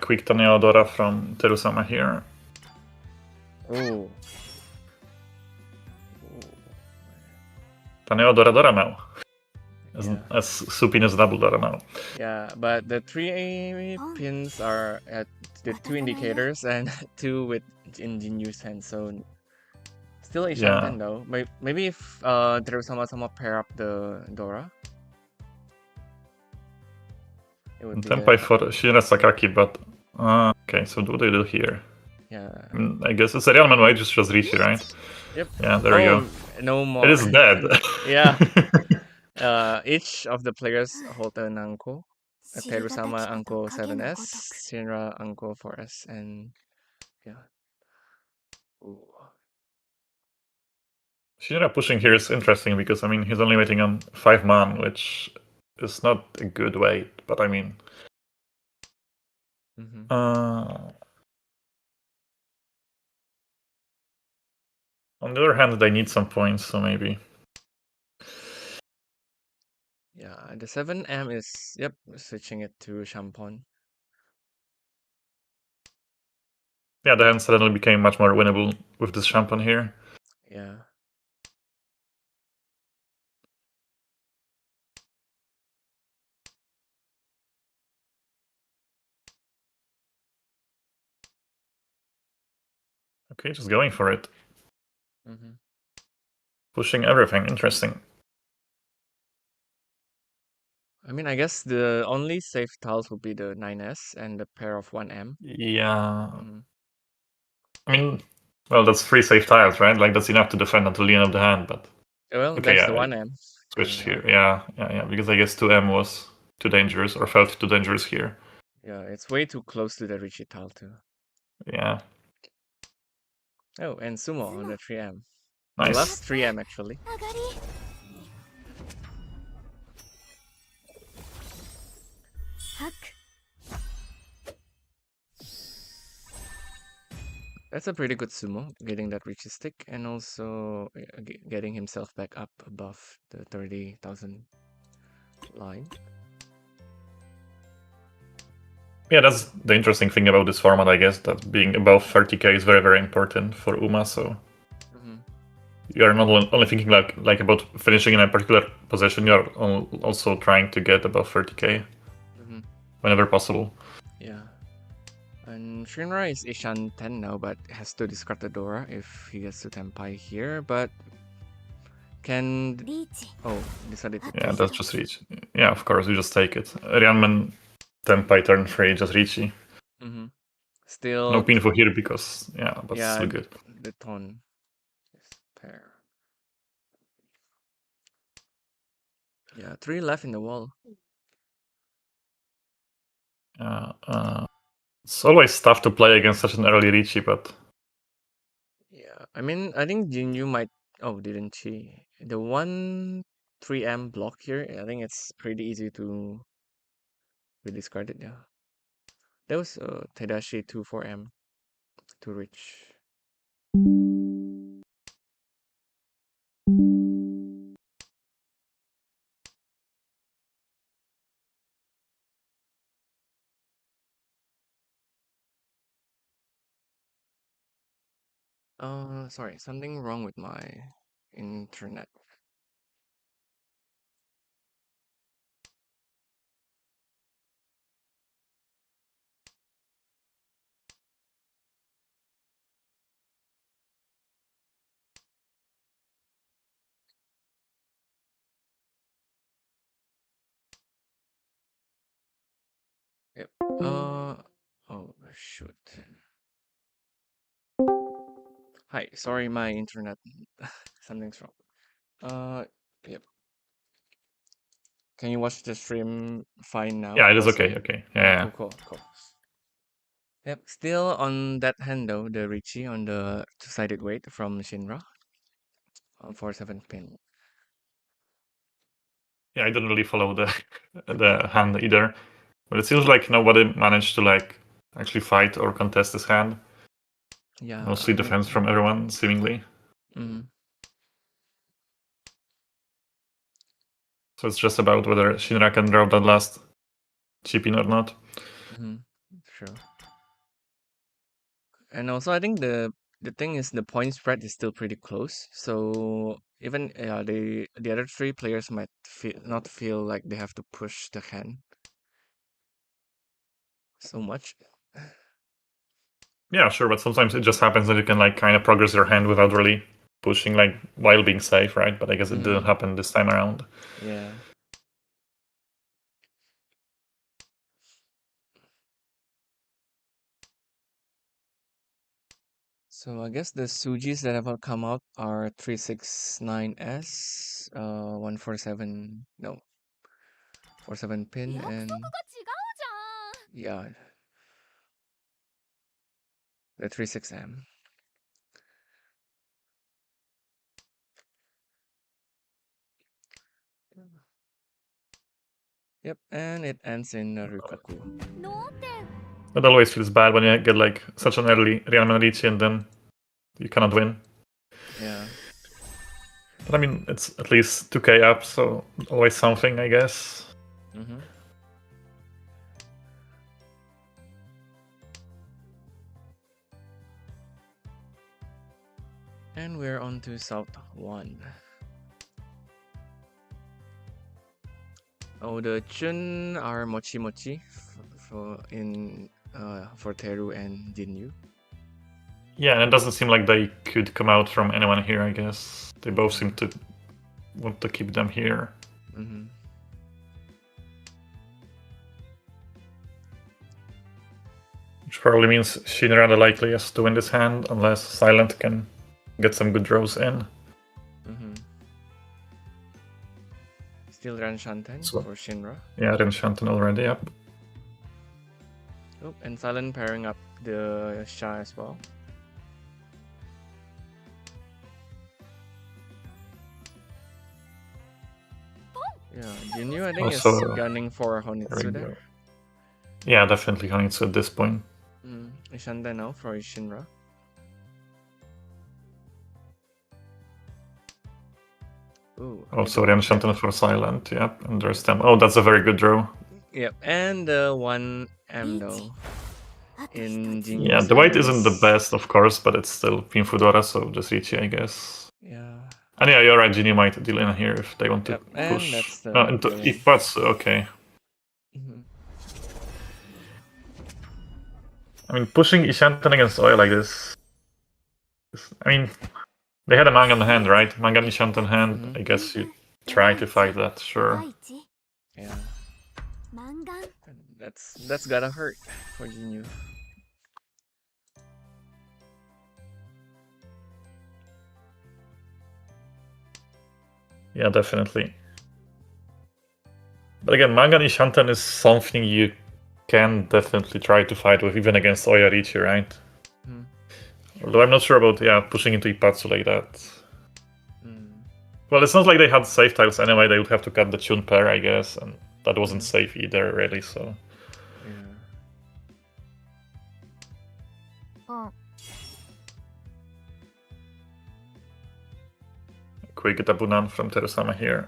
Quick Tanyao Dora from Terusama here. Oh. Tanyao Dora now. As Supin is double Dora now. Yeah, but the 3 pins are at the 2 indicators and 2 with Jinyu's hand, so still Ishanten though. Maybe if Terusama pair up the Dora. It would be Tempai for ShinraSakaki, but okay, so what do they do here? Yeah. I guess it's a real man, just Riichi, right? Yep. Yeah, there we go. No more. It is dead. Yeah. Each of the players hold a Nanko. Terusama Anko 7S, Shinra Anko 4S, and yeah. Ooh. Shinra pushing here is interesting because, I mean, he's only waiting on 5 man, which is not a good weight, but I mean... On the other hand, they need some points, so maybe... Yeah, the 7M is, switching it to Champon. Yeah, the hand suddenly became much more winnable with this Champon here. Yeah. Okay, just going for it. Pushing everything, interesting. I mean, I guess the only safe tiles would be the 9S and the pair of 1M. Yeah. I mean, well, that's 3 safe tiles, right? Like, that's enough to defend until the end of the hand, but... Well, okay, that's the 1M. Switched here, yeah, because I guess 2M was too dangerous, or felt too dangerous here. Yeah, it's way too close to the Riichi tile, too. Yeah. Oh, and Tsumo on the 3M. Nice. The last 3M actually. That's a pretty good Tsumo, getting that Riichi stick and also getting himself back up above the 30,000 line. Yeah, that's the interesting thing about this format, I guess, that being above 30k is very, very important for UMA, so you're not only thinking like about finishing in a particular position, you're also trying to get above 30k whenever possible. Yeah. And Shinra is Ishan 10 now, but has to discard the Dora if he gets to Tenpai here, but can... Oh, decided to... Yeah, that's just Riichi. Yeah, of course, you just take it. Ryanman Tenpai turn 3, just Riichi. Still... No pinfo here because... Yeah, but yeah, still good. The ton is pair. Yeah, 3 left in the wall. It's always tough to play against such an early Riichi, but... Yeah, I mean, I think Jinyu might... Oh, didn't she? The 1 3M block here, I think it's pretty easy to be discarded, yeah. That was Tadashi 2 4M to reach. Sorry, something wrong with my internet. Yep. Oh shoot. Hi, sorry, my internet. Something's wrong. Yep. Can you watch the stream fine now? Yeah, it is okay. Okay. Yeah. Cool. Yep. Still on that hand though, the Riichi on the two-sided weight from Shinra on 4-7 pin. Yeah, I didn't really follow the hand either, but it seems like nobody managed to like actually fight or contest this hand. Yeah. Mostly defense from everyone, seemingly. So it's just about whether Shinra can draw that last chip in or not. Sure. And also, I think the thing is the point spread is still pretty close. So even the other 3 players might not feel like they have to push the hand so much. Yeah, sure, but sometimes it just happens that you can like kind of progress your hand without really pushing, like while being safe, right? But I guess it didn't happen this time around. Yeah. So I guess the Sujis that have come out are 369S, 147, no, 47 pin, and yeah, the 36M. Yep, and it ends in Rukaku. It always feels bad when you get like such an early Ryanman Riichi and then you cannot win. Yeah. But I mean, it's at least 2k up, so always something, I guess. And we're on to South 1. Oh, the Chun are Mochi Mochi for Teru and Jinyu. Yeah, and it doesn't seem like they could come out from anyone here, I guess. They both seem to want to keep them here. Which probably means Shinra the likeliest to win this hand, unless Silent can get some good draws in. Still Ranshanten for Shinra. Yeah, Ranshanten already up. Oh, and Silent pairing up the Sha as well. Yeah, Jinyu I think Also, is gunning for Honitsu there. Yeah, definitely Honitsu at this point. Ishanda now for Shinra. Ooh, Also Hanchan for silent, yep, and there's them. Oh, that's a very good draw. Yep, and 1M though. In Jinyu's Yeah, the white hands. isn't the best, of course, but it's still Pinfudora, so just Riichi, I guess. Yeah. And yeah, you're right, Jinyu might deal in here if they want to and push. that's the Into Ipatsu, okay. I mean, pushing Ishanten against Oya like this... I mean, they had a manga in hand, right? Manga and Ishanten hand. I guess you try to fight that, sure. Yeah. That's gotta hurt for Jinyu. Yeah, definitely. But again, Manga and Ishanten is something you can definitely try to fight with, even against Oya Riichi, right? Although I'm not sure about, pushing into Ipatsu like that. Well, it's not like they had safe tiles anyway, they would have to cut the Chun pair, I guess, and that wasn't safe either, really, so... Quick tabunan from Terusama here.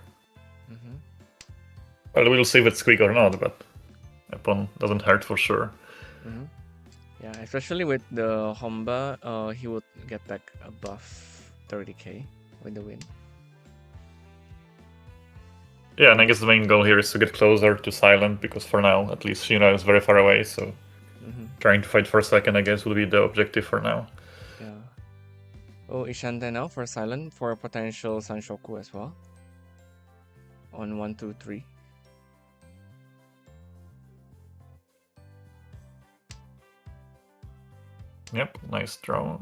Well, we'll see if it's quick or not, but Epon doesn't hurt for sure. Yeah, especially with the Homba, he would get back above 30k with the win. Yeah, and I guess the main goal here is to get closer to silent, because for now, at least Shinra is very far away, so trying to fight for a second, I guess, will be the objective for now. Yeah. Oh, Ishanda now for silent for a potential Sanshoku as well. On 1, 2, 3. Yep, nice draw.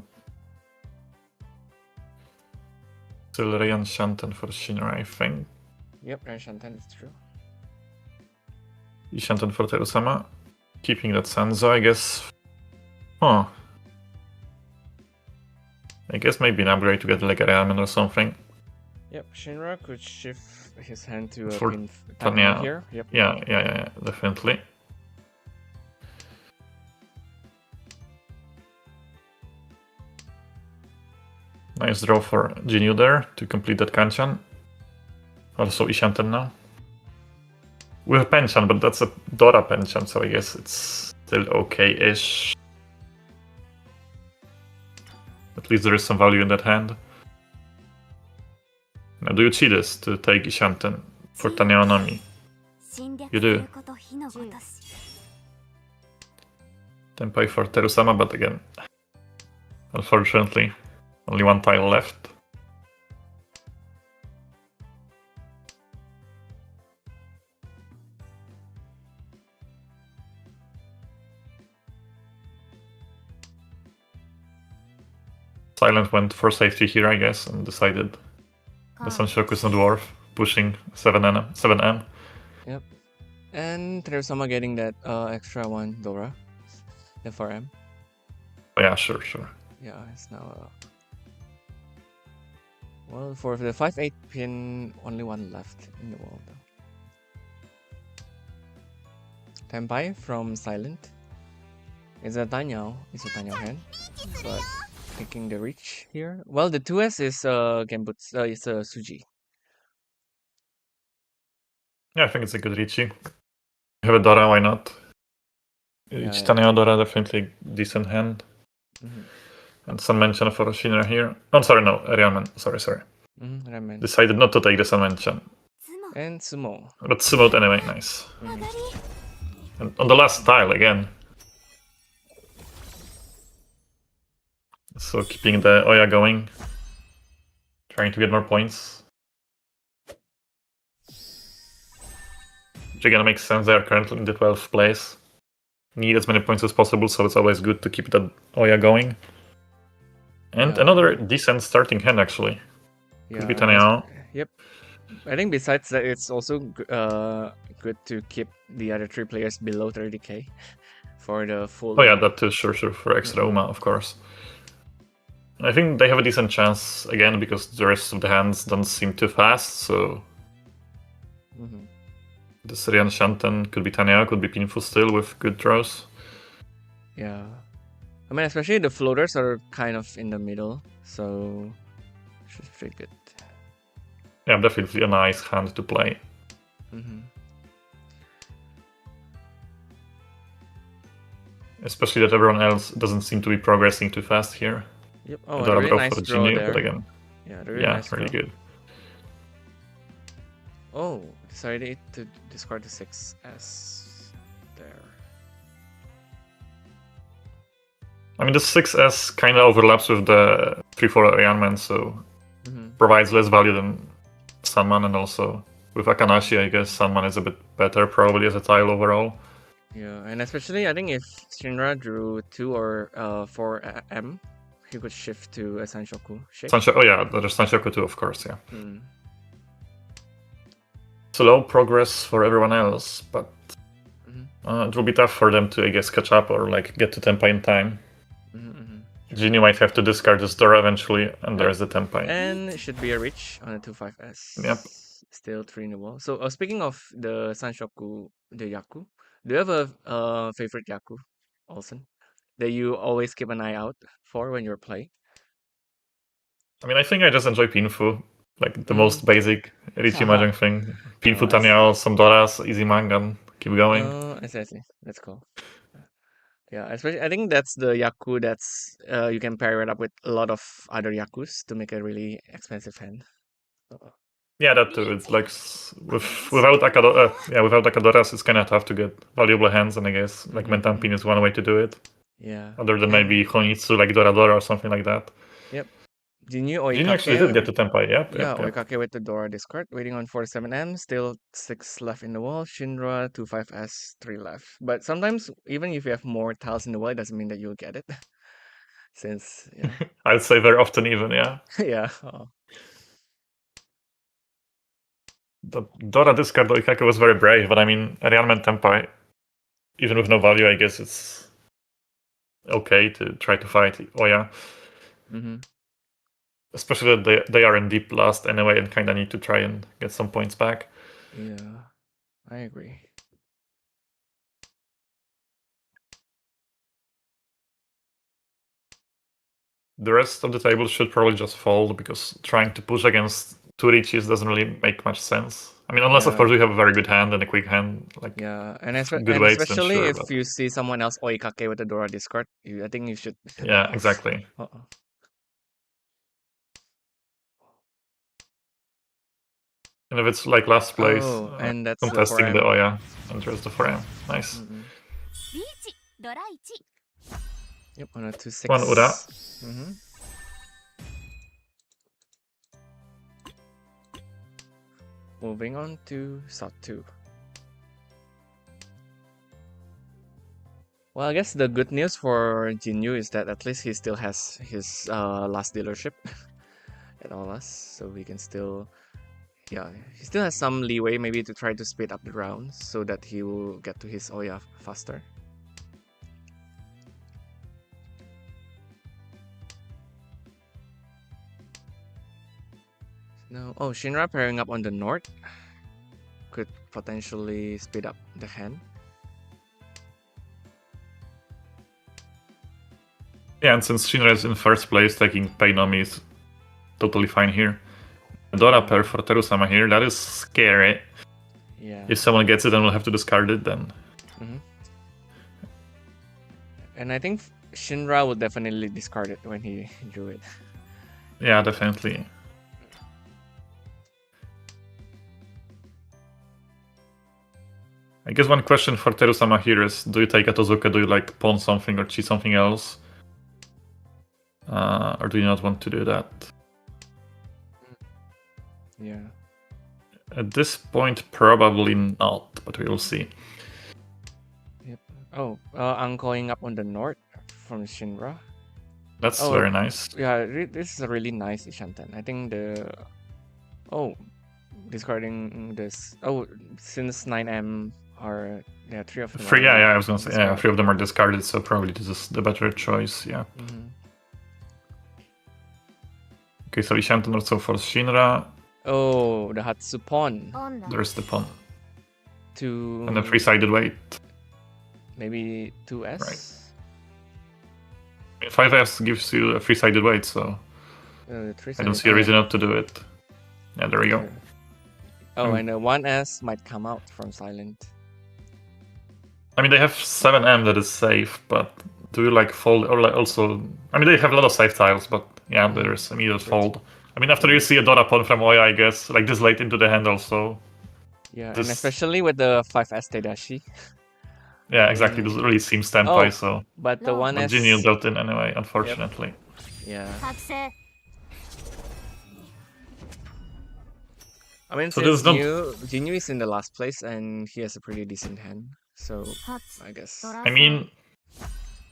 Still Ryan Shanten for Shinra, I think. Yep, Ryan Shanten is true. Shanten for Terusama. Keeping that Sanzo, I guess. Huh. I guess maybe an upgrade to get like a ramen or something. Yep, Shinra could shift his hand to a For pin Tanya. here. Yep. Yeah, definitely. Nice draw for Jinyu there to complete that Hanchan. Also Ishanten now. We have Penchan, but that's a Dora Penchan, so I guess it's still okay-ish. At least there is some value in that hand. Now, do you cheat this to take Ishanten for Tanya Onami? You do. Tenpai for Terusama, but again, unfortunately, only one tile left. Silent went for safety here, I guess, and decided the Sanshoku is not worth pushing 7M. Yep. And Terusama getting that extra one Dora. The 4M. Oh, yeah, sure. Yeah, it's now... Well, for the 5-8 pin, only one left in the world. Tenpai from Silent. It's a Tanyao hand, but taking the reach here. Well, the 2S is Genbutsu, it's a Suji. Yeah, I think it's a good Riichi. You have a Dora, why not? Each Tanyao Dora, definitely decent hand. And some mention for Shinra here. Oh, sorry, no, Ramen. Sorry. Ramen. Decided not to take the Sun mention. And Tsumo. But Tsumo anyway, nice. And on the last tile again. So keeping the Oya going. Trying to get more points. Which again makes sense, they are currently in the 12th place. Need as many points as possible, so it's always good to keep that Oya going. And another decent starting hand, actually. Could be Tanyao. Yep. I think besides that, it's also good to keep the other 3 players below 30k for the full... Oh yeah, that too, sure, for extra Uma, of course. I think they have a decent chance, again, because the rest of the hands don't seem too fast, so... The Syrian Shanten could be Tanyao, could be Pinfu still with good throws. Yeah. I mean, especially the floaters are kind of in the middle, so should be pretty good. Yeah, definitely a nice hand to play. Especially that everyone else doesn't seem to be progressing too fast here. Yep. Oh, a really nice draw Jinyu, there. but again, yeah, really nice really draw. good. Oh, decided to discard the 6S there. I mean, the 6S kind of overlaps with the 3-4 Ayanman, so provides less value than Sanman, and also with Akanashi, I guess Sanman is a bit better probably as a tile overall. Yeah, and especially I think if Shinra drew 2 or 4 M, he could shift to a Sanshoku shape. Oh yeah, there's Sanshoku too, of course, yeah. Slow progress for everyone else, but it will be tough for them to, I guess, catch up or like get to Tenpai in time. Jinyu might have to discard this Dora eventually, and there's the Tenpai. And it should be a reach on a 2-5S. Yep. Still 3 in the wall. So speaking of the Sanshoku, the Yaku, do you have a favorite Yaku, Olson, that you always keep an eye out for when you're playing? I mean, I think I just enjoy Pinfu, like the most basic Riichi Mahjong thing. Pinfu, Tanyao, some Doras, easy Mangan, keep going. Oh, I see. That's cool. Yeah, especially I think that's the Yaku that's you can pair it up with a lot of other Yakus to make a really expensive hand. Yeah, that too. It's like without Akadoras, it's kind of tough to get valuable hands, and I guess like Mentampin is one way to do it. Yeah. Other than maybe Honitsu, like Doradora or something like that. Yep. Jinyu actually did get to Tenpai, yep. Oikake with the Dora discard, waiting on 47M, still 6 left in the wall. Shinra, 2-5S, 3 left. But sometimes, even if you have more tiles in the wall, it doesn't mean that you'll get it. Since, yeah. I'd say very often even, yeah. yeah. The Dora discard Oikake was very brave, but I mean, Arianman Tenpai, even with no value, I guess it's okay to try to fight Oya. Especially that they are in deep last anyway and kind of need to try and get some points back. Yeah, I agree. The rest of the table should probably just fold because trying to push against 2 Riichis doesn't really make much sense. I mean, unless of course we have a very good hand and a quick hand, like and especially if you see someone else Oikake with the Dora discard, I think you should. Yeah, exactly. And if it's like last place, and that's contesting the Oya, and there's the 4M. Nice. Yep, on a 2-6. One Ura. Moving on to South 2. Well, I guess the good news for Jinyu is that at least he still has his last dealership at Olas, so we can still... Yeah, he still has some leeway maybe to try to speed up the rounds so that he will get to his Oya faster. No, Shinra pairing up on the north could potentially speed up the hand. Yeah, and since Shinra is in first place, taking Painomi is totally fine here. Dora pair for Terusama here, that is scary. Yeah. If someone gets it and will have to discard it, then... And I think Shinra would definitely discard it when he drew it. Yeah, definitely. I guess one question for Terusama here is, do you take a Tozuka, do you like pawn something or cheat something else? Or do you not want to do that? Yeah. At this point, probably not, but we will see. Yep. Anchoring up on the north from Shinra. That's very nice. Yeah, this is a really nice Ishanten. I think discarding this. Since 9M are 3 of them. 3, yeah, I was gonna say, 3 of them are discarded, so probably this is the better choice, yeah. Okay, so Ishanten also for Shinra. Oh, the Hatsu pawn. There's the pawn. To... And a three-sided weight. Maybe 2S? Right. 5S gives you a three-sided weight, so I don't see a reason not to do it. Yeah, there we go. Oh, and a 1S might come out from silent. I mean, they have 7M that is safe, but do you like fold or like also? I mean, they have a lot of safe tiles, but yeah, there's immediate fold. I mean, after you see a Dora pawn from Oya, I guess, like this late into the hand also. Yeah, and especially with the 5S Tadashi. Yeah, exactly. This really seems standby, so. But the 1S... Genial built in anyway, unfortunately. Yep. Yeah. I mean, so since Jinyu is in the last place and he has a pretty decent hand, so I guess. I mean,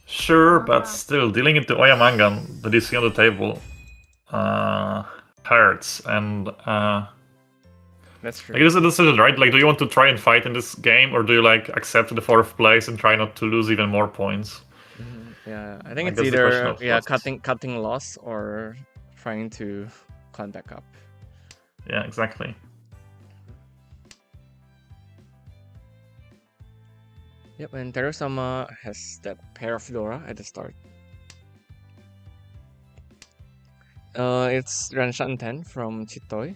sure, but still, dealing into Oya Mangan that is on the table hurts, and that's true. I guess it's a decision, right? Like, do you want to try and fight in this game, or do you like accept the 4th place and try not to lose even more points? Yeah, I think it's either cutting loss or trying to climb back up. Yeah, exactly. Yep, and Terusama has that pair of Dora at the start. It's Ranshan 10 from Chitoy.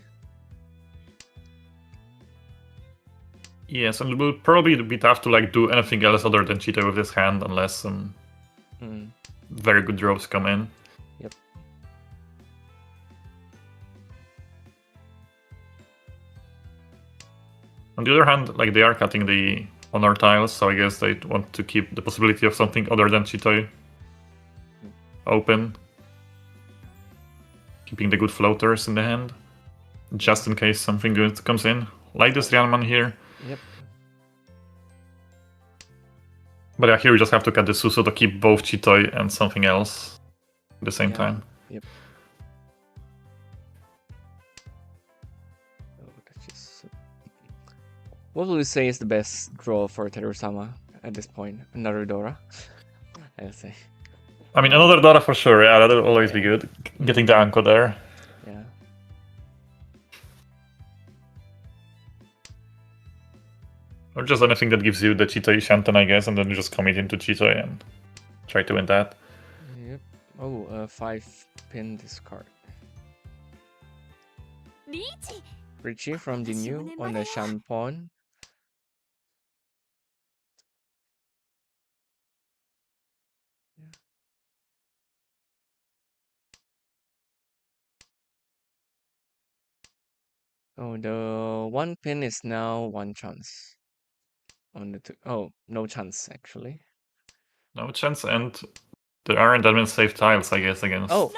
Yes, and it will probably be tough to like do anything else other than Chitoy with this hand unless some very good draws come in. Yep. On the other hand, like they are cutting the honor tiles, so I guess they want to keep the possibility of something other than Chitoy open. Keeping the good floaters in the hand, just in case something good comes in. Like this Ryanman here. Yep. But yeah, here we just have to cut the Suso to keep both Chitoy and something else at the same time. Yep. What will you say is the best draw for Terusama at this point? Another Dora, I'll say. I mean, another Dora for sure, yeah, that'll always be good. Getting the Anko there. Yeah. Or just anything that gives you the Chitoy Shantan, I guess, and then you just commit into Chitoy and try to win that. Yep. Oh, 5-pin discard. Riichi from Jinyu on the Shan pawn. Oh, the 1 pin is now 1 chance. On the 2. Oh, no chance actually. No chance, and there aren't that many safe tiles, I guess, against. Oh,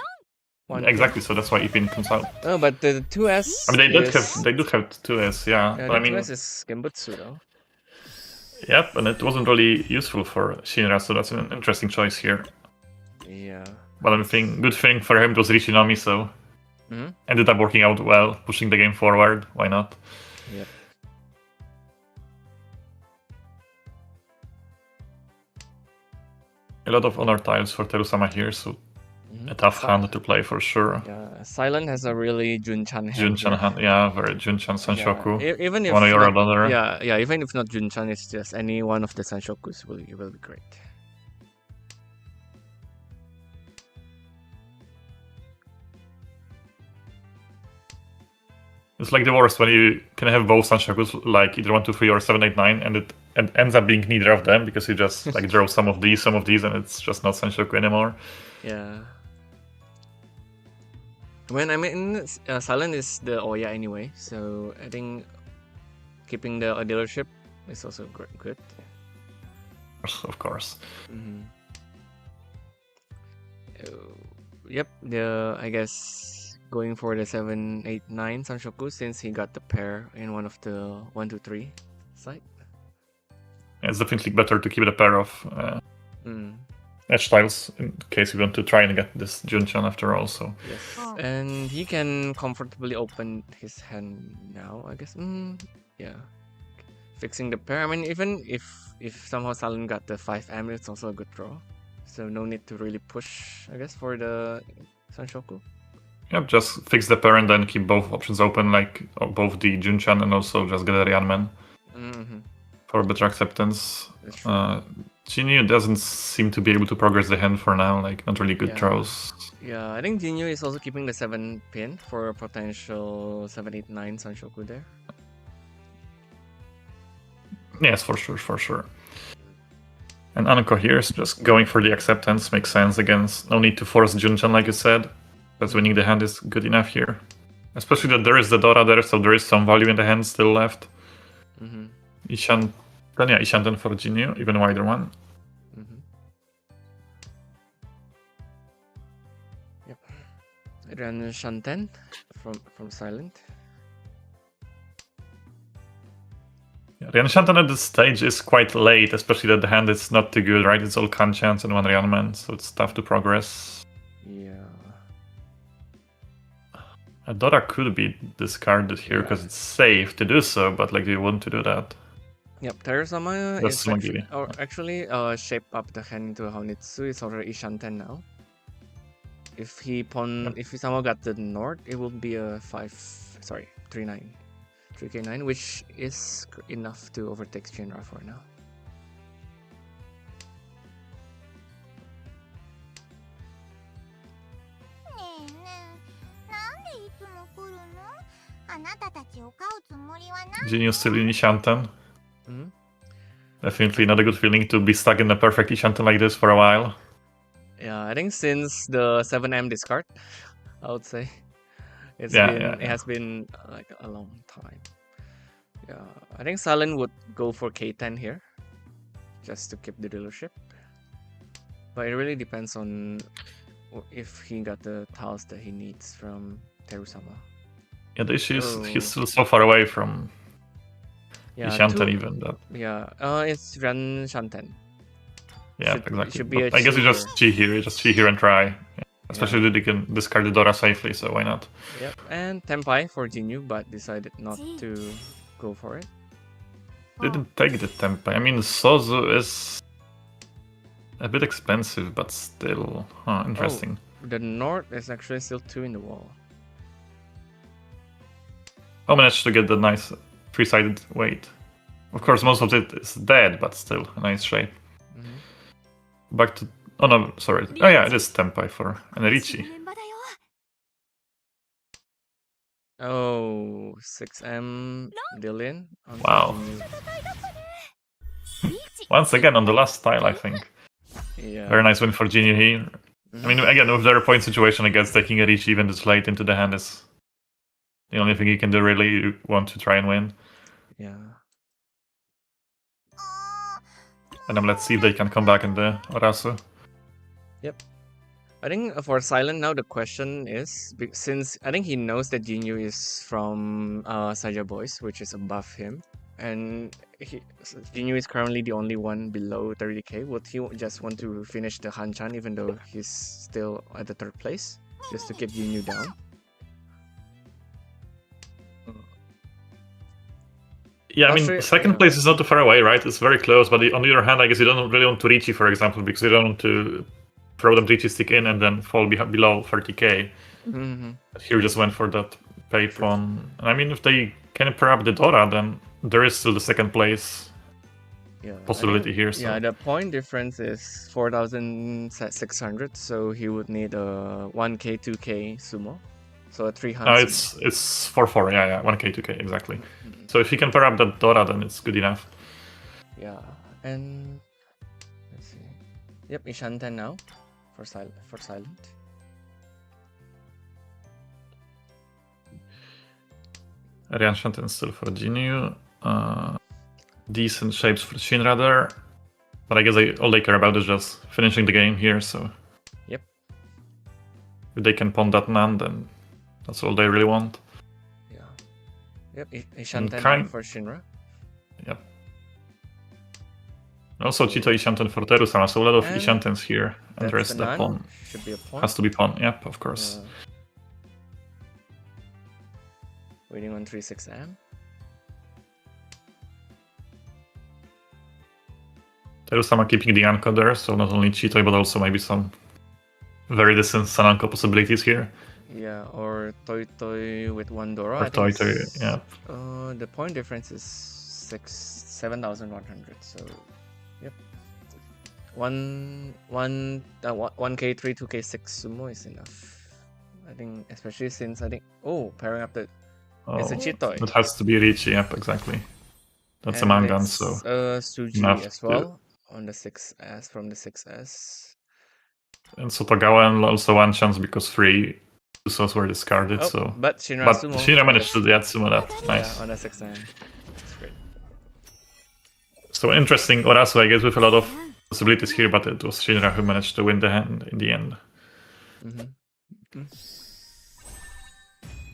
exactly. So that's why E-pin comes out. Oh, but the 2S. I mean, they do have 2S, yeah. Yeah, but the I mean, 2S is Genbutsu though. Yep, and it wasn't really useful for Shinra, so that's an interesting choice here. Yeah. But I think good thing for him it was Richinomi, so ended up working out well, pushing the game forward. Why not? Yep. A lot of honor tiles for Terusama here, so a tough hand to play for sure. Yeah, Silent has a really Junchan hand. Junchan hand, yeah, very Junchan Sanshoku. Yeah. Even if one or not, another. Yeah, even if not Junchan, it's just any one of the Sanshokus will be great. It's like the worst when you can have both Sanshokus, like either 1, 2, 3 or 7, 8, 9, and it ends up being neither of them because you just like draw some of these, and it's just not Sanshoku anymore. Yeah. When I mean, Silent is the Oya anyway, so I think keeping the dealership is also good. Of course. Yep, I guess going for the 7, 8, 9 Sanshoku since he got the pair in one of the 1, 2, 3 side. Yeah, it's definitely better to keep it a pair of edge tiles in case you want to try and get this Junchan after all. So yes, and he can comfortably open his hand now, I guess. Yeah, fixing the pair. I mean, even if somehow Silent got the 5M, it's also a good draw. So no need to really push, I guess, for the Sanshoku. Yep, just fix the pair and then keep both options open, like both the Junchan and also just get a Rianmen for better acceptance. Jinyu doesn't seem to be able to progress the hand for now, like not really good draws. Yeah, I think Jinyu is also keeping the 7 pin for a potential 7, 8, 9 Sanshoku there. Yes, for sure. And Anko here is just going for the acceptance, makes sense against no need to force Junchan like you said. Because winning the hand is good enough here. Especially that there is the Dora there, so there is some value in the hand still left. Ishanten for Jinyu, even wider one. Yep. Ren Shanten from Silent. Rian Shanten at this stage is quite late, especially that the hand is not too good, right? It's all Kanchans and one Rianman, so it's tough to progress. Yeah. A Dora could be discarded here because it's safe to do so, but like, do you want to do that? Yep, Terusama That's is actually shape up the hand into a Honitsu. It's already Ishanten now. If he somehow got the North, it will be a 3-9. 3k9, which is enough to overtake Shinra for now. Genius still in Ishanten. Definitely not a good feeling to be stuck in a perfect Ishanten like this for a while. Yeah, I think since the 7M discard, I would say. It has been like a long time. Yeah, I think Silent would go for K10 here, just to keep the dealership. But it really depends on if he got the tiles that he needs from Terusama. Yeah, the issue is he's still so far away from Ishanten even. That. Yeah, it's Ren Shanten. Yeah, exactly. I guess you just chi here and try. Yeah. Especially that you can discard the Dora safely, so why not? Yep, and Tenpai for Jinyu, but decided not to go for it. Didn't take the Tenpai. I mean, Sozu is a bit expensive, but still interesting. The North is actually still 2 in the wall. I managed to get the nice 3-sided weight. Of course, most of it is dead, but still a nice shape. Back to... Oh no, sorry. Oh yeah, it is Tenpai for an Riichi. Oh, 6M Dylan. Wow. Once again on the last tile, I think. Yeah. Very nice win for Jinyu here. I mean, again, with their point situation, I guess taking a Riichi even this late into the hand is the only thing you can do really. You want to try and win. Yeah. And then let's see if they can come back in the Orasu. Yep. I think for Silent now the question is, since I think he knows that Jinyu is from Saja Boys, which is above him, and Jinyu is currently the only one below 30k, would he just want to finish the Hanchan even though he's still at the 3rd place, just to keep Jinyu down? Yeah, I mean, second place is not too far away, right? It's very close, but on the other hand, I guess you don't really want to Riichi, for example, because you don't want to throw them Riichi stick in and then fall below 30k. But here just went for that pay pawn. And I mean, if they can pair up the Dora, then there is still the second place possibility here. So. Yeah, the point difference is 4,600, so he would need a 1k, 2k Tsumo. So a 300. It's 4-4, yeah, 1k, 2k, exactly. So if he can pair up that Dora, then it's good enough. Yeah, and let's see. Yep, Ishanten now for Silent. Rian Shanten still for Jinyu. Decent shapes for Shinra there. But I guess all they care about is just finishing the game here, so... Yep. If they can pawn that man, then that's all they really want. Yeah. Yep, Ishanten for Shinra. Yep. Also Chito Ishanten for Terusama, so a lot of Ishantens here. And the rest of the pawn. Should be a pawn. Has to be pawn, yep, of course. Waiting on 3-6M. Terusama keeping the Anko there, so not only Chito, but also maybe some very distant Sananko possibilities here. Yeah, or Toy Toy with 1 Dora. Or I think Toy Toy, it's- yeah. The point difference is 7,100. So, yep. 1K3, 2K6 Tsumo is enough. I think, especially since pairing up the. It's a cheat toy. That has to be Riichi, yep, exactly. That's And a Mangan, it's, so. Suji enough as well on the 6S from the 6S. And Sotagawa and also Hanchan because 3 Usos were discarded, so. But Shinra managed to get Tsumo that. Nice. Yeah, on a 6-9. That's great. So interesting Orasu, I guess, with a lot of possibilities here, but it was Shinra who managed to win the hand in the end.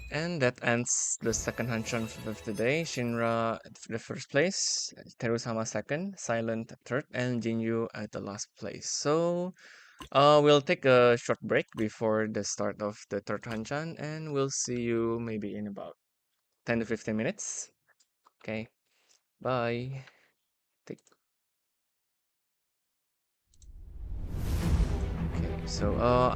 And that ends the second Hanchan of the day. Shinra at the first place, Terusama second, Silent third, and Jinyu at the last place. So, we'll take a short break before the start of the third Hanchan, and we'll see you maybe in about 10 to 15 minutes. Okay, bye. Okay, so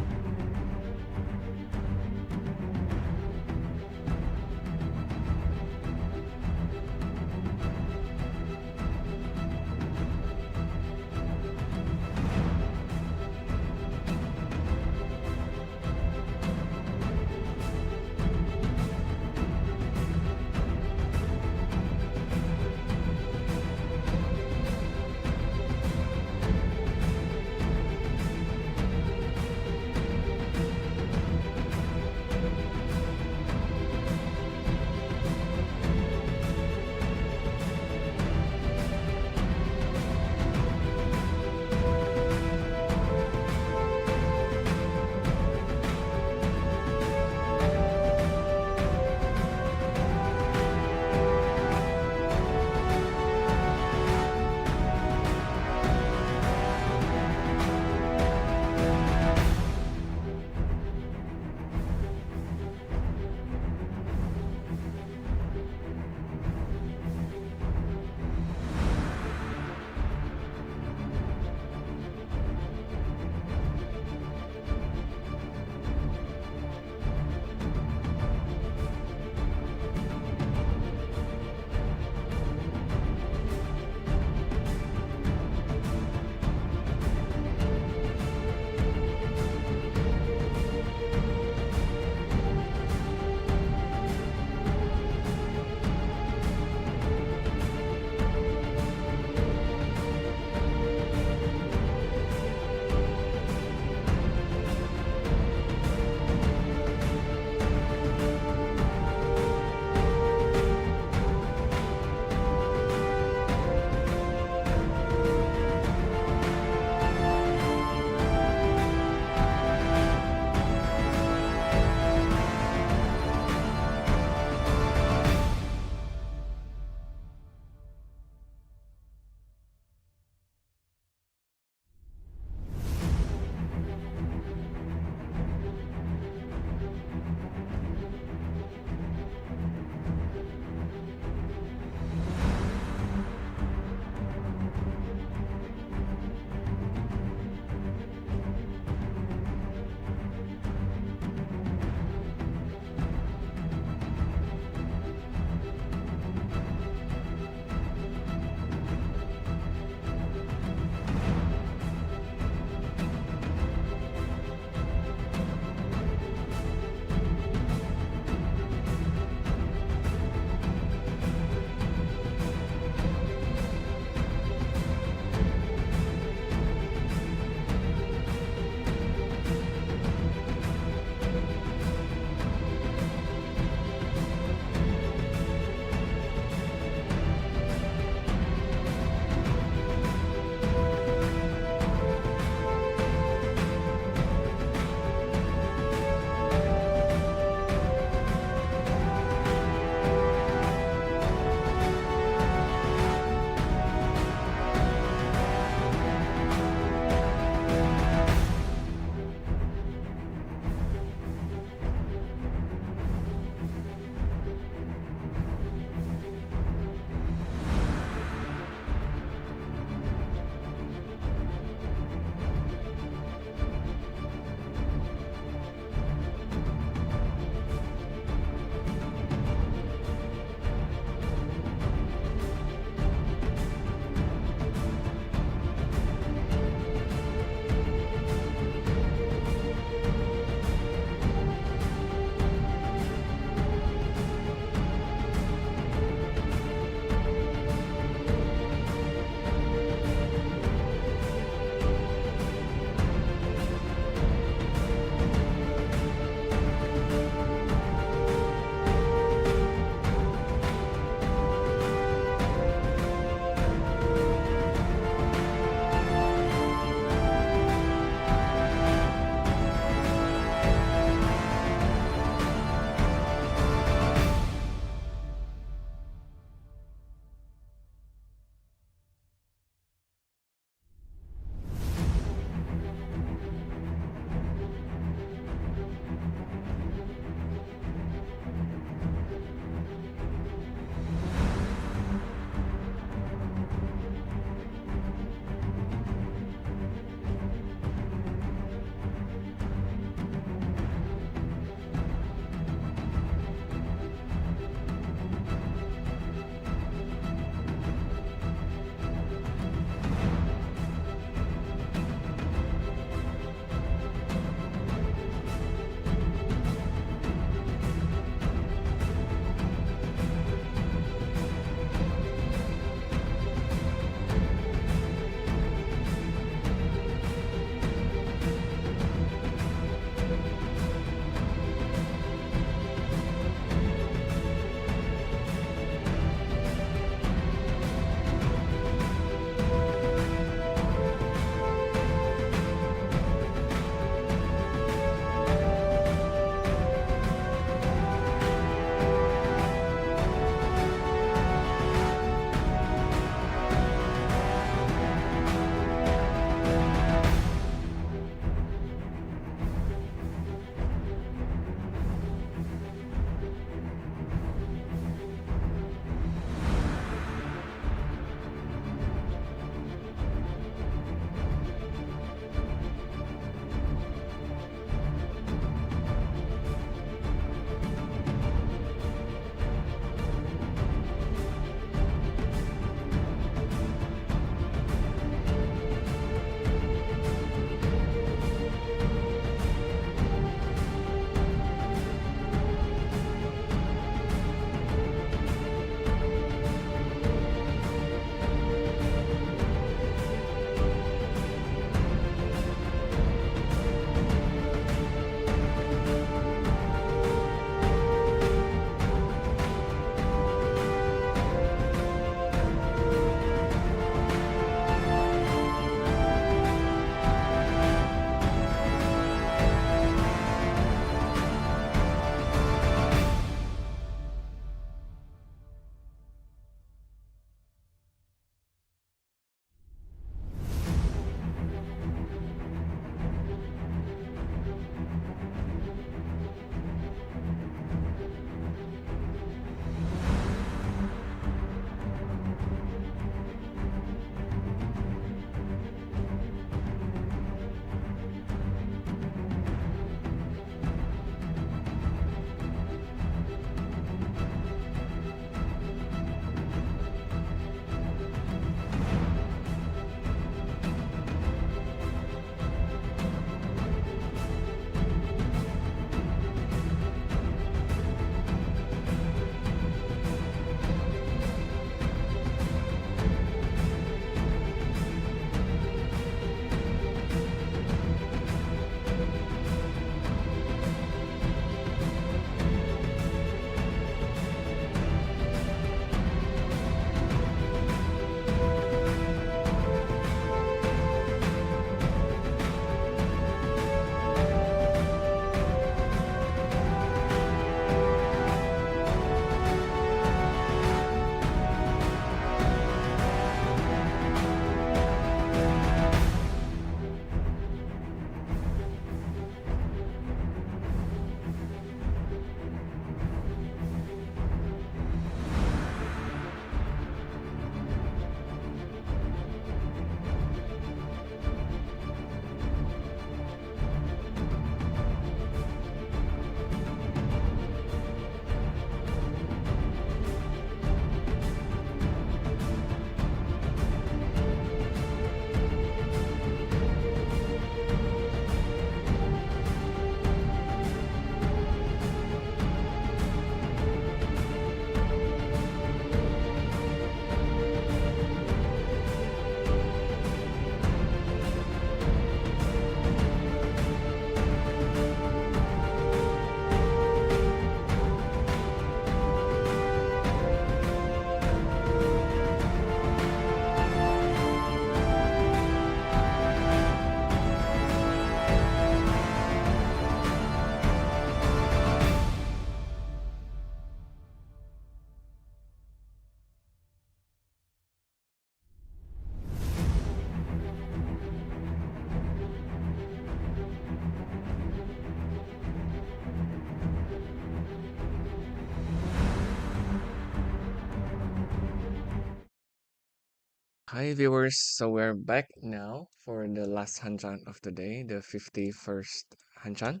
Hi viewers, so we're back now for the last Hanchan of the day, the 51st Hanchan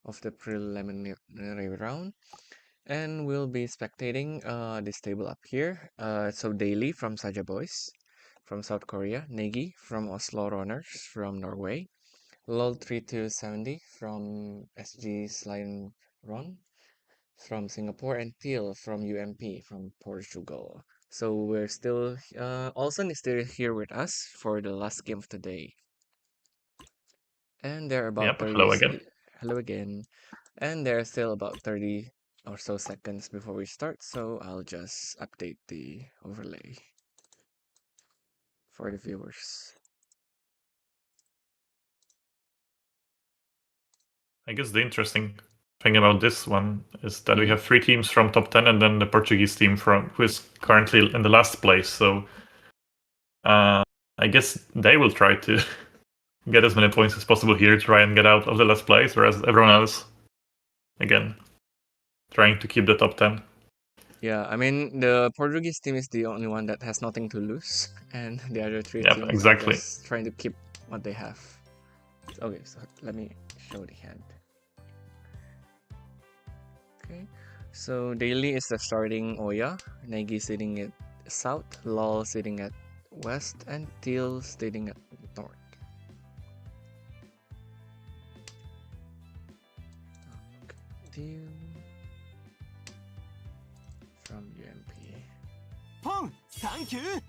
of the preliminary round. And we'll be spectating this table up here. So Daily from Saja Boys from South Korea, Negi from Oslo Runners from Norway, LOL3270 from SG Slime Run from Singapore, and Teal from UMP from Portugal. So we're still, Olson is still here with us for the last game of the day. And there are about 30. Hello again. Hello again. And there are still about 30 or so seconds before we start, so I'll just update the overlay for the viewers. I guess the interesting thing about this one is that we have 3 teams from top 10 and then the Portuguese team who is currently in the last place. So I guess they will try to get as many points as possible here, try and get out of the last place, whereas everyone else, again, trying to keep the top 10. Yeah, I mean, the Portuguese team is the only one that has nothing to lose, and the other 3 teams exactly. are just trying to keep what they have. Okay, so let me show the hand. Okay, so Daily is the starting Oya, Negi sitting at south, Lol sitting at west, and Teal sitting at north. Teal from UMP. Pong, thank you.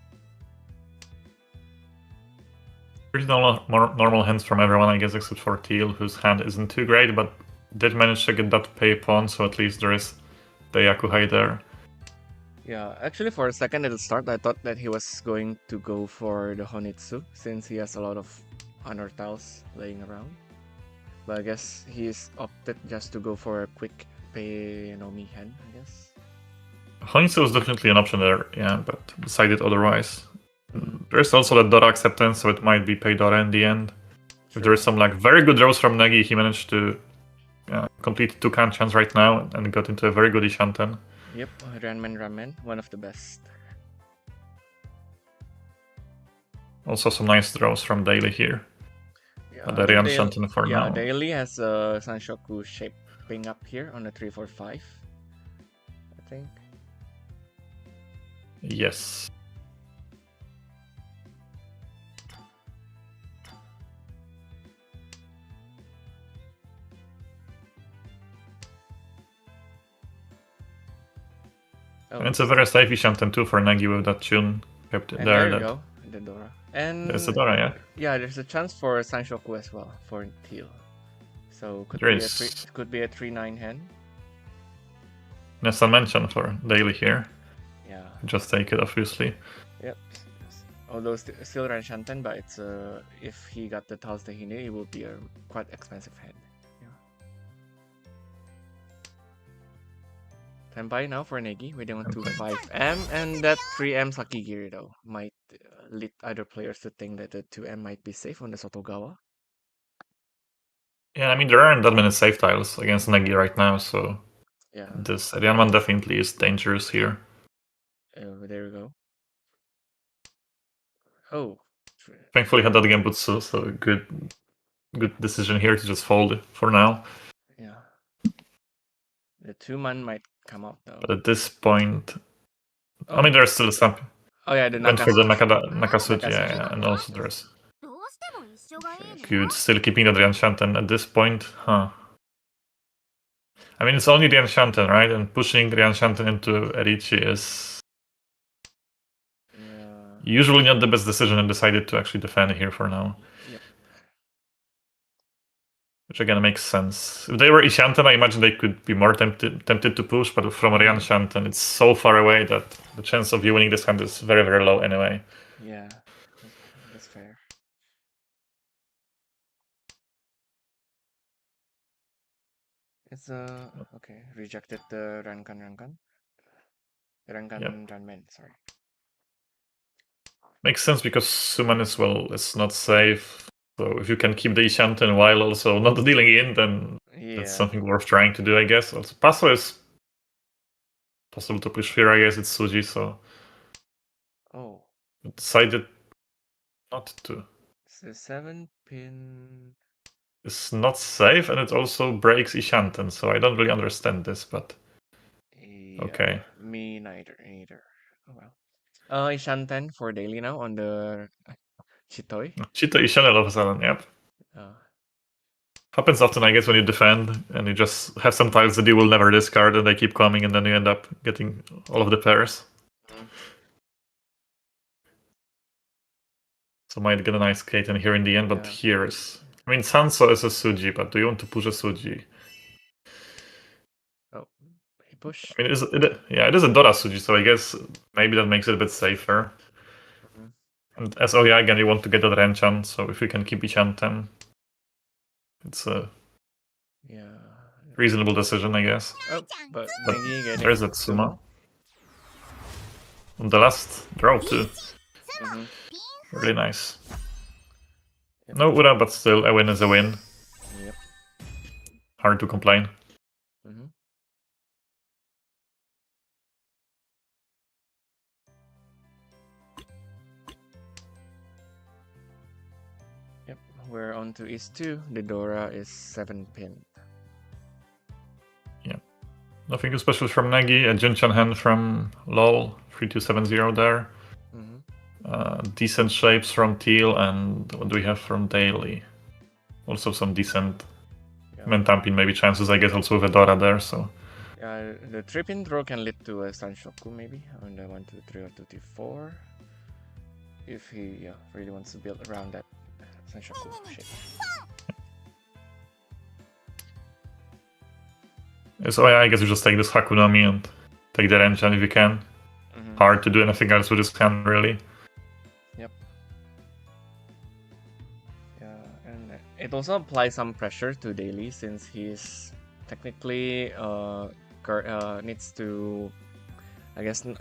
Pretty normal hands from everyone, I guess, except for Teal, whose hand isn't too great, but did manage to get that pay pawn, so at least there is the Yakuhai there. Yeah, actually for a second at the start, I thought that he was going to go for the Honitsu, since he has a lot of honor tiles laying around. But I guess he's opted just to go for a quick pay Nomi hand, I guess. Honitsu was definitely an option there, yeah, but decided otherwise. There's also the Dora acceptance, so it might be pay Dora in the end. Sure. If there is some very good draws from Negi, he managed to complete 2 Hanchans right now and got into a very good Ishanten. Yep, Ramen, one of the best. Also some nice draws from Daily here. Yeah, the Rian Shanten for now. Yeah, Daily has a Sanshoku shaping up here on the 3-4-5, I think. Yes. And it's a very safe Ishanten too for Negi with that tune kept and there. There you go, the Dora. And there's the Dora, yeah. Yeah, there's a chance for Sanshoku as well for Teal. So could be a 3-9 hand. Yes, I mentioned for Daily here. Yeah. Just take it, obviously. Yep. Although still Ranshanten, but it's if he got the tiles that he needed, it will be a quite expensive hand. Time by now for Negi, waiting on 2-5M, and that 3M Sakigiri though might lead other players to think that the 2M might be safe on the Sotogawa. Yeah, I mean there aren't that many safe tiles against Negi right now, so yeah, this Rianman definitely is dangerous here. There we go. Oh, thankfully had that Gembutsu, so good decision here to just fold for now. Yeah, the 2-man might come up though. But at this point, I mean there's still some. Oh yeah, the went for the Nakasuji, yeah, and also there's good still keeping the Rianshanten at this point, huh? I mean it's only Rianshanten, right? And pushing Rianshanten into Riichi is usually not the best decision, and decided to actually defend here for now. Yep. Which again makes sense. If they were Ishanten, I imagine they could be more tempted to push, but from Rianshanten, it's so far away that the chance of you winning this hand is very, very low anyway. Yeah, that's fair. It's okay, rejected the Rankan, sorry. Makes sense because Suman as well is not safe. So if you can keep the Ishanten while also not dealing in, then that's something worth trying to do, I guess. Also, Paso is possible to push here, I guess it's Suji, so... Oh. Decided not to. It's a 7-pin. It's not safe, and it also breaks Ishanten, so I don't really understand this, but Yeah, okay. Me neither. Oh well. Ishanten for daily now on the Chitoi. Chito Ishan all of a sudden, yep. Uh, Happens often, I guess, when you defend and you just have some tiles that you will never discard and they keep coming, and then you end up getting all of the pairs. Mm. So might get a nice Kaiten here in the end, but Yeah. here is... I mean, Sanso is a Suji, but do you want to push a Suji? Oh, he push. I mean, it is a Dora Suji, so I guess maybe that makes it a bit safer. Mhm. And as Oya, again, you want to get that Hanchan, so if we can keep Ishanten, it's a Yeah. reasonable decision, I guess. Oh, but But Negi getting there's that Tsumo. On the last draw, too. Mhm. Really nice. Yep. No Ura, but still, a win is a win. Yep. Hard to complain. Mhm. Yep. We're on to East 2. The Dora is 7-pin. Nothing too special from Negi. A Junchan hand from LOL, 3270 there. Mhm. Decent shapes from Teal, and what do we have from Daily? Also some decent Yeah. Mentampin maybe chances, I guess, also with a Dora there, so... The 3-pin throw can lead to a Sanshoku maybe on the 1, 2, 3 or 2, 3, 4. If he really wants to build around that Sanshoku shape. So I guess we just take this Hakunomi and take the Hanchan if you can. Mhm. Hard to do anything else with this hand, really. Yep. Yeah, and it also applies some pressure to Daily since he's technically needs to, I guess, think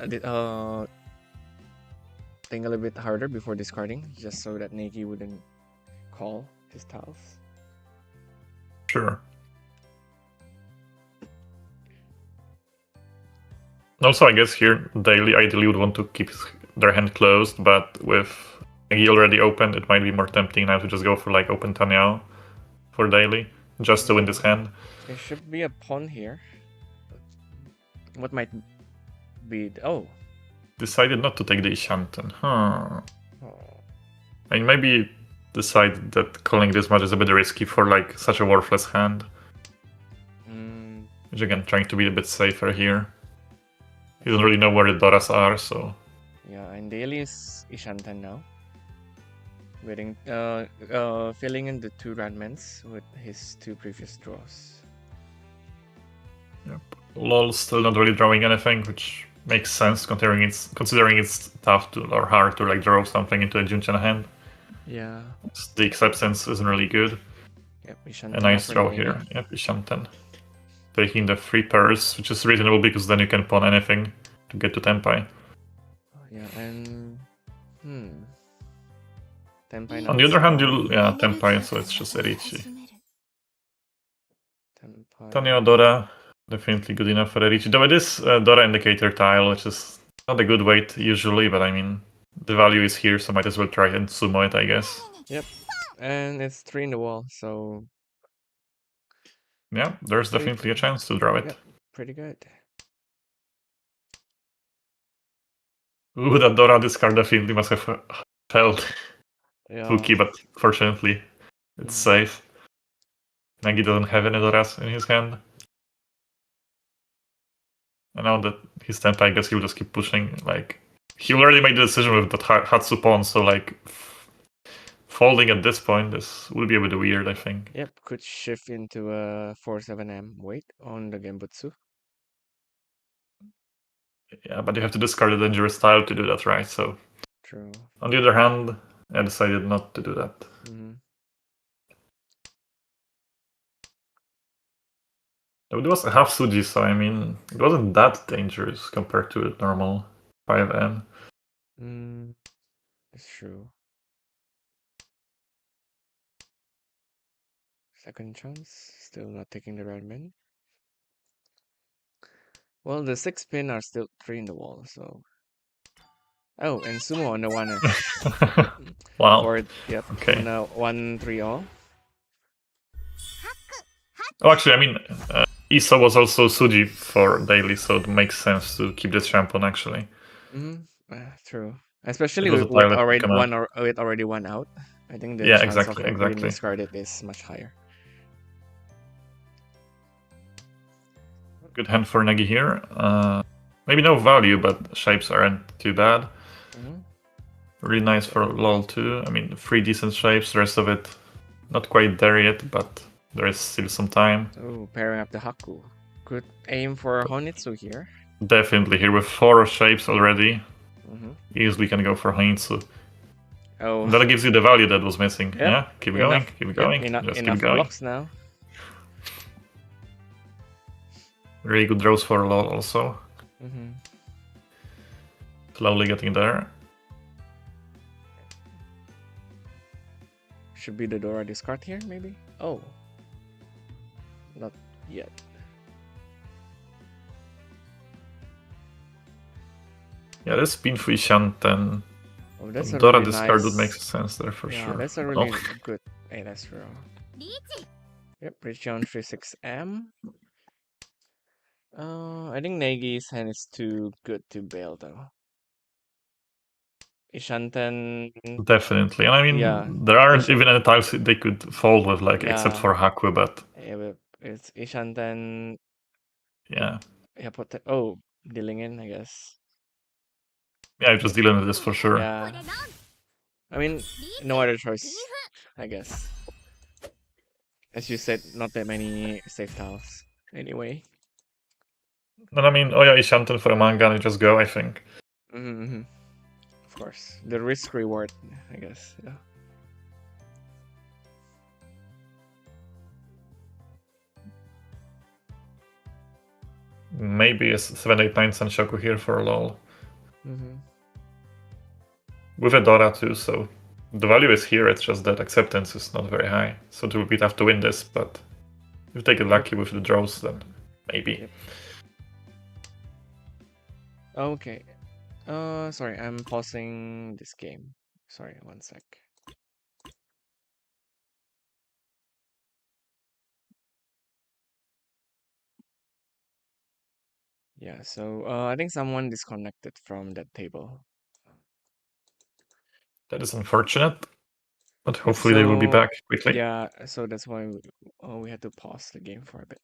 a little bit harder before discarding, just so that Negi wouldn't call his tiles. Sure. Also, I guess here, Daily ideally would want to keep their hand closed, but with Negi already open, it might be more tempting now to just go for like open Tanyao for Daily, just to win this hand. There should be a pawn here. What might be... Oh! Decided not to take the Ishanten, huh? Oh. I mean, maybe decide that calling this much is a bit risky for like such a worthless hand. Which again, trying to be a bit safer here. He doesn't really know where the Doras are, so... Yeah, and Daily is Ishanten now. Waiting, filling in the 2 Ranmans with his 2 previous draws. Yep. LOL still not really drawing anything, which makes sense considering it's tough to or hard to like draw something into a Junchan hand. Yeah. The acceptance isn't really good. Yep, Ishanten. A nice draw here. Yep, Ishanten. Taking the 3 pairs, which is reasonable because then you can pawn anything to get to Tenpai. Yeah, and Tenpai. On the other hand, Tenpai, so it's just Riichi. Tanya Dora, definitely good enough for Riichi. Though it is a Dora indicator tile, which is not a good weight usually, but I mean, the value is here, so might as well try and sumo it, I guess. Yep, and it's 3 in the wall, so... Yeah, there's definitely a chance to draw it. Yep, pretty good. Ooh, that Dora discard definitely must have felt spooky, but fortunately, it's safe. Negi doesn't have any Doras in his hand. And now that he's Tenpai, I guess he'll just keep pushing. Like, he already made the decision with that Hatsu pawn, so like, folding at this point, this would be a bit weird, I think. Yep, could shift into a 4-7M weight on the Genbutsu. Yeah, but you have to discard a dangerous tile to do that, right? So, true. On the other hand, I decided not to do that. It was a half Suji, so I mean, it wasn't that dangerous compared to a normal 5M. That's true. Second chance, still not taking the red man. Well, the 6 pin are still 3 in the wall, so Oh, and Tsumo on the 1-ish. Wow. For, yep, Okay. on a 1-3 all. Oh, actually, I mean, Isa was also Suji for daily, so it makes sense to keep this champ on, actually. True. Especially It was with, a tile that we with already one out. I think the Yeah, chance of exactly. being discarded is much higher. Good hand for Negi here. Maybe no value, but shapes aren't too bad. Really nice for LOL too. I mean, 3 decent shapes, the rest of it not quite there yet, but there is still some time. Oh, pairing up the Haku. Could aim for Honitsu here. Definitely here with 4 shapes already. Easily can go for Honitsu. Oh. That gives you the value that was missing. Yep. Yeah, keep going, keep going. Yep, Just enough keep going. blocks now. Really good draws for LOL also. Slowly getting there. Should be the Dora discard here, maybe? Oh. Not yet. Yeah, this been for Shanten. Oh, that's a Dora really discard nice... would make sense there for sure. Yeah, that's a really good... Hey, that's true. Yep, Riichi on 36M. I think Negi's hand is too good to bail though. Ishanten... Definitely, and I mean, there aren't even any tiles they could fold with, like, except for Haku, but... Yeah, but it's Ishanten... Yeah. Yeah, oh, dealing in, I guess. Yeah, I'm just dealing with this for sure. Yeah. I mean, no other choice, I guess. As you said, not that many safe tiles, anyway. And I mean, oh yeah, Ishanten for a manga and you just go, I think. Of course. The risk reward, I guess, yeah. Maybe a 789 Sanshoku here for a LOL. With a Dora too, so the value is here, it's just that acceptance is not very high. So it will be tough to win this, but if you take it lucky with the draws, then maybe. Yep. Okay. Sorry, I'm pausing this game. Sorry, one sec. Yeah, so I think someone disconnected from that table. That is unfortunate, but hopefully they will be back quickly. Yeah, so that's why we had to pause the game for a bit.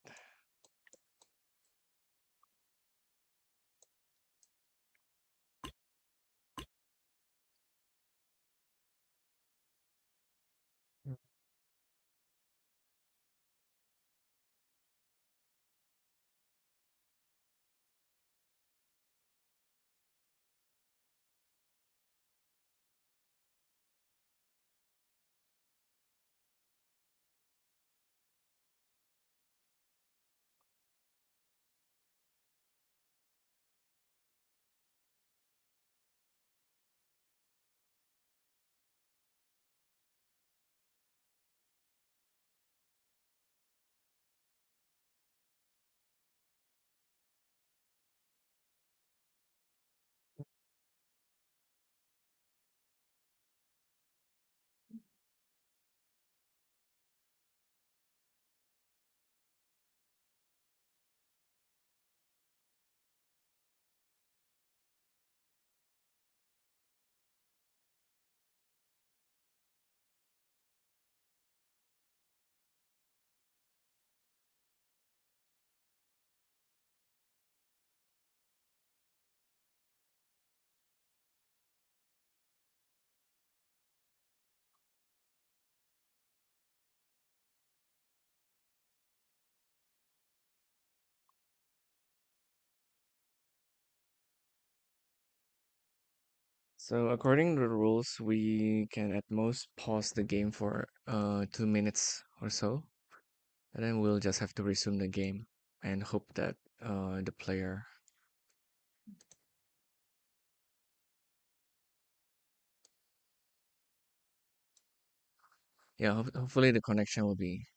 So according to the rules, we can at most pause the game for 2 minutes or so, and then we'll just have to resume the game and hope that the player... Yeah, hopefully the connection will be...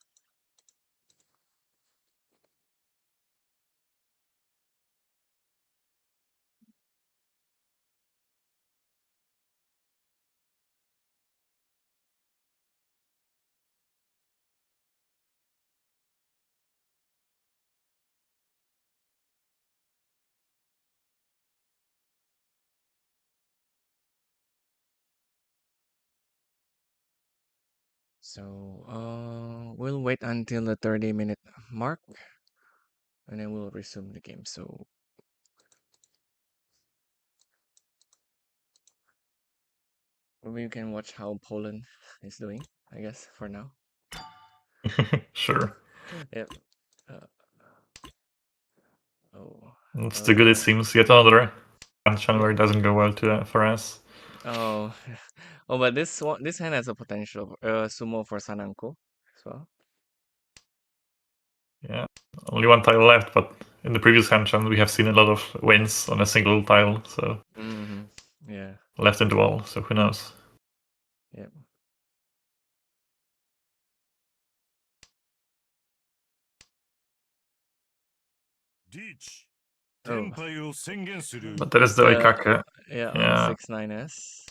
So we'll wait until the 30-minute mark, and then we'll resume the game. So we can watch how Poland is doing, I guess, for now. Sure. Yep. Oh. It's too good, it seems. Yet another Hanchan where it doesn't go well for us. Oh. Oh, but this hand has a potential Tsumo for Sananko as well. Yeah, only one tile left, but in the previous Hanchan we have seen a lot of wins on a single tile, so yeah, left in the wall, so who knows. Yep. Oh. But that is the Oikake. Yeah, 6-9S.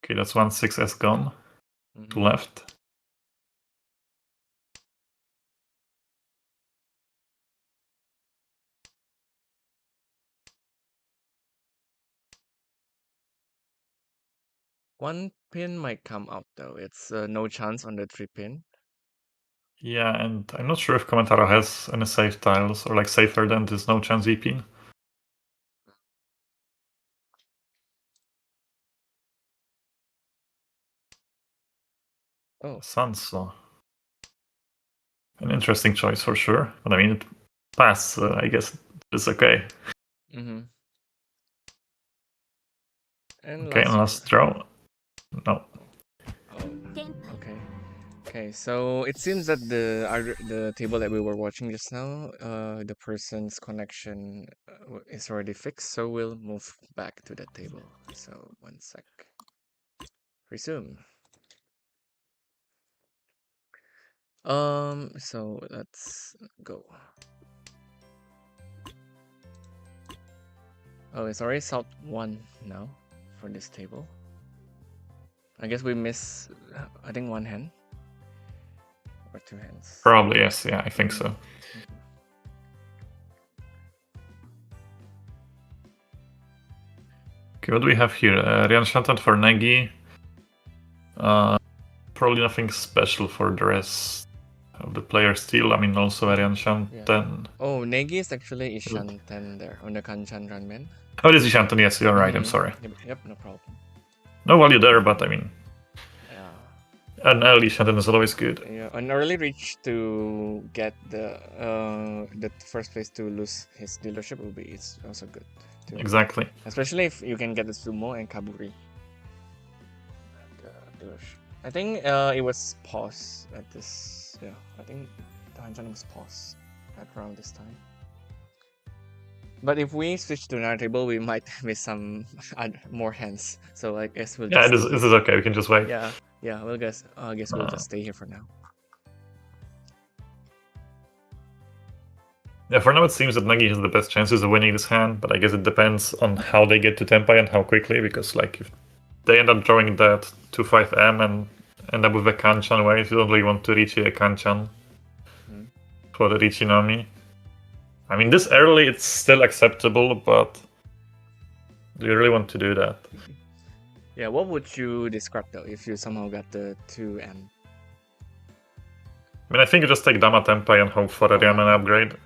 Okay, that's 1-6S gone. To left. One pin might come up though. It's no chance on the 3-pin. Yeah, and I'm not sure if Commentators has any safe tiles, or like safer than this no chance V-pin. Oh. Sanso. An interesting choice for sure, but I mean, it pass, I guess it's okay. And okay, and last draw. No. Oh. Okay, so it seems that the table that we were watching just now, the person's connection is already fixed, so we'll move back to that table. So 1 sec. Resume. So let's go. Oh, it's already South 1 now for this table. I guess we miss, I think 1 hand. Or 2 hands. Probably, yes, yeah, I think so. Okay, what do we have here? Rianchanted for Negi. Probably nothing special for the rest of the players Teal. I mean, also Rianchanted. Yeah. Oh, Negi is actually Ishanten there on the Hanchan Runman. Oh, it is Ishanten, yes, you're right, I'm sorry. Yep, no problem. No value there, but I mean... Yeah. An early Ishanten is always good. Yeah, an early reach to get the first place to lose his dealership will be also good too. Exactly. Especially if you can get the Tsumo and Kaburi. I think it was pause at this. Yeah, I think the Hanchan was pause at around this time. But if we switch to another table, we might miss some more hands. So I guess we'll. Yeah, this is okay. We can just wait. Yeah, we'll I guess we'll just stay here for now. Yeah, for now it seems that Negi has the best chances of winning this hand, but I guess it depends on how they get to Tempai and how quickly, because like if they end up drawing that 2-5M and end up with a Kanchan wave, you don't really want to reach a Kanchan for the Riichi Nomi. I mean, this early it's still acceptable, but do you really want to do that? Yeah, what would you describe though if you somehow got the 2M? I mean, I think you just take Dama Tempai and hope for a Ryaman upgrade.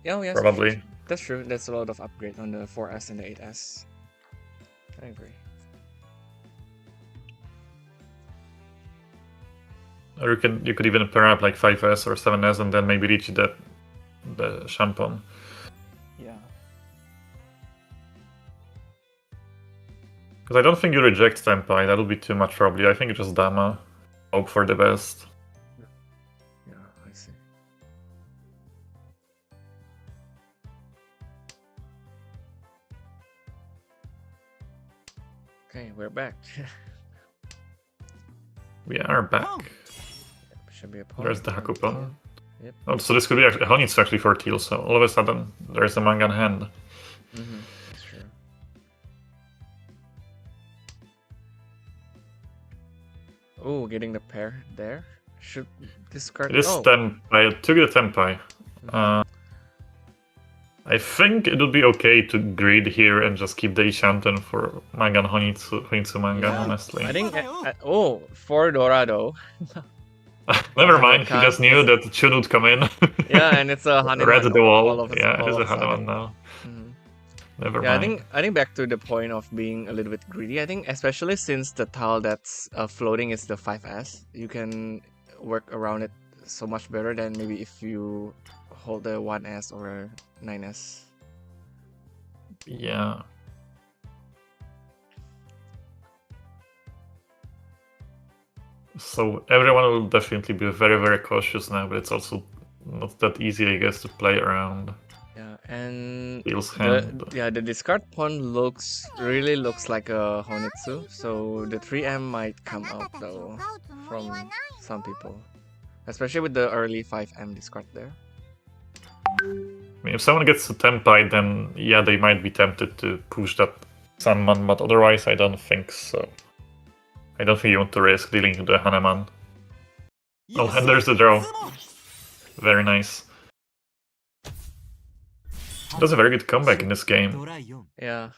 Yes, probably. That's true. That's a lot of upgrade on the 4S and the 8S. I agree. Or you could even pair up like 5S or 7S and then maybe reach the Shampon. Yeah. Because I don't think you reject Tempai, that'll be too much probably. I think you just Dama, hope for the best. Yeah, I see. Okay, we're back. We are back. Should be a There's the Hakupon. Yep. Oh, so this could be actually Honey's actually for Teal, so all of a sudden there's a manga in hand. That's true. Oh, getting the pair there. Should discard. It is Tempai. I took the Tempai. I think it would be okay to greed here and just keep the Ishanten for Mangan Honitsu Mangan, Yeah. honestly. I think oh, for Dora though. Never As a mind, he retcon, just knew that Chun would come in. Yeah, and it's a Read Haneman the all wall. of Yeah, it all is of a a sudden. Haneman now. Mhm. Never Yeah, mind. I think back to the point of being a little bit greedy. I think especially since the tile that's floating is the 5S, you can work around it so much better than maybe if you hold the 1S or 9S. Yeah. So everyone will definitely be very, very cautious now, but it's also not that easy, I guess, to play around. Yeah, and Teal's hand. the discard pawn really looks like a Honitsu, so the 3M might come out though from some people, especially with the early 5M discard there. I mean, if someone gets to Tempai, then yeah, they might be tempted to push that Sunman, but otherwise I don't think so. I don't think you want to risk dealing with the Haneman. Oh, and there's the draw. Very nice. That's a very good comeback in this game. Yeah.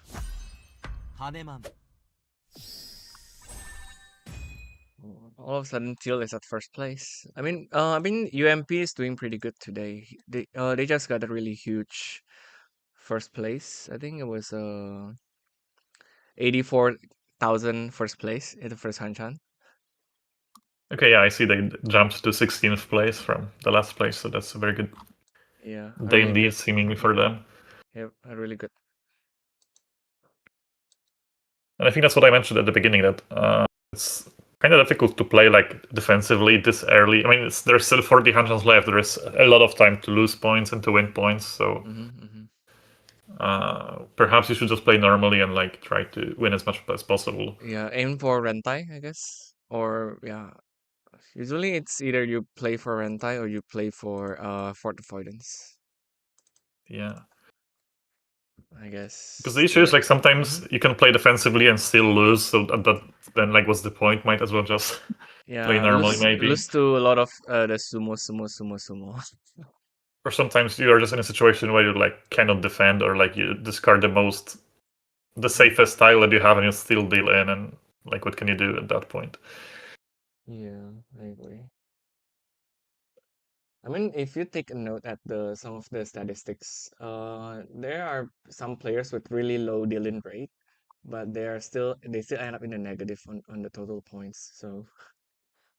All of a sudden, Teal is at first place. I mean, UMP is doing pretty good today. They just got a really huge first place. I think it was 84,000 first place in the first Hanchan. Okay, yeah, I see they jumped to 16th place from the last place, so that's a very good day indeed, seemingly for them. Yeah, really good. And I think that's what I mentioned at the beginning, that it's kind of difficult to play like defensively this early. I mean, there's still 40 Hanchans left. There is a lot of time to lose points and to win points, so perhaps you should just play normally and like try to win as much as possible. Yeah, aim for Rentai, I guess. Or yeah. Usually it's either you play for Rentai or you play for Fort Avoidance. Yeah. I guess. Because the issue is like sometimes you can play defensively and still lose, so that then like what's the point? Might as well just play normally maybe. Lose to a lot of the sumo. Or sometimes you are just in a situation where you like cannot defend or like you discard the safest tile that you have and you still deal in, and like what can you do at that point? Yeah, I agree. I mean, if you take a note at some of the statistics, there are some players with really low deal-in rate, but they still end up in the negative on the total points. So,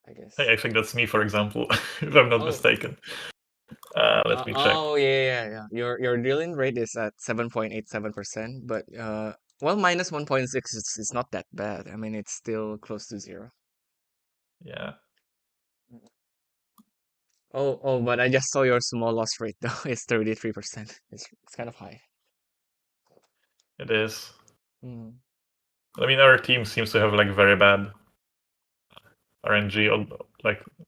I guess. Hey, I think that's me, for example, if I'm not mistaken. Let me check. Oh yeah. Your deal-in rate is at 7.87%, but well, minus 1.6 is not that bad. I mean, it's still close to 0. Yeah. Oh, but I just saw your small loss rate though. It's 33%. It's kind of high. It is. Mm. I mean, our team seems to have like very bad RNG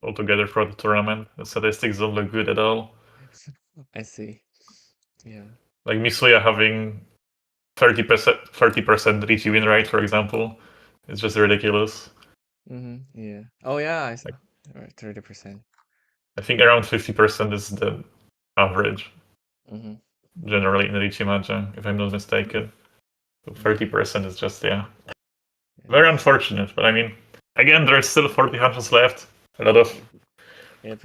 altogether for the tournament. The statistics don't look good at all. I see. Yeah. Like Misuya having 30% Riichi win rate, for example, it's just ridiculous. Yeah. Oh yeah, I saw. Right, 30%. I think around 50% is the average. Generally in Riichi Mahjong, if I'm not mistaken. So 30% is just very unfortunate. But I mean, again, there's still 40 Hanchans left. A lot of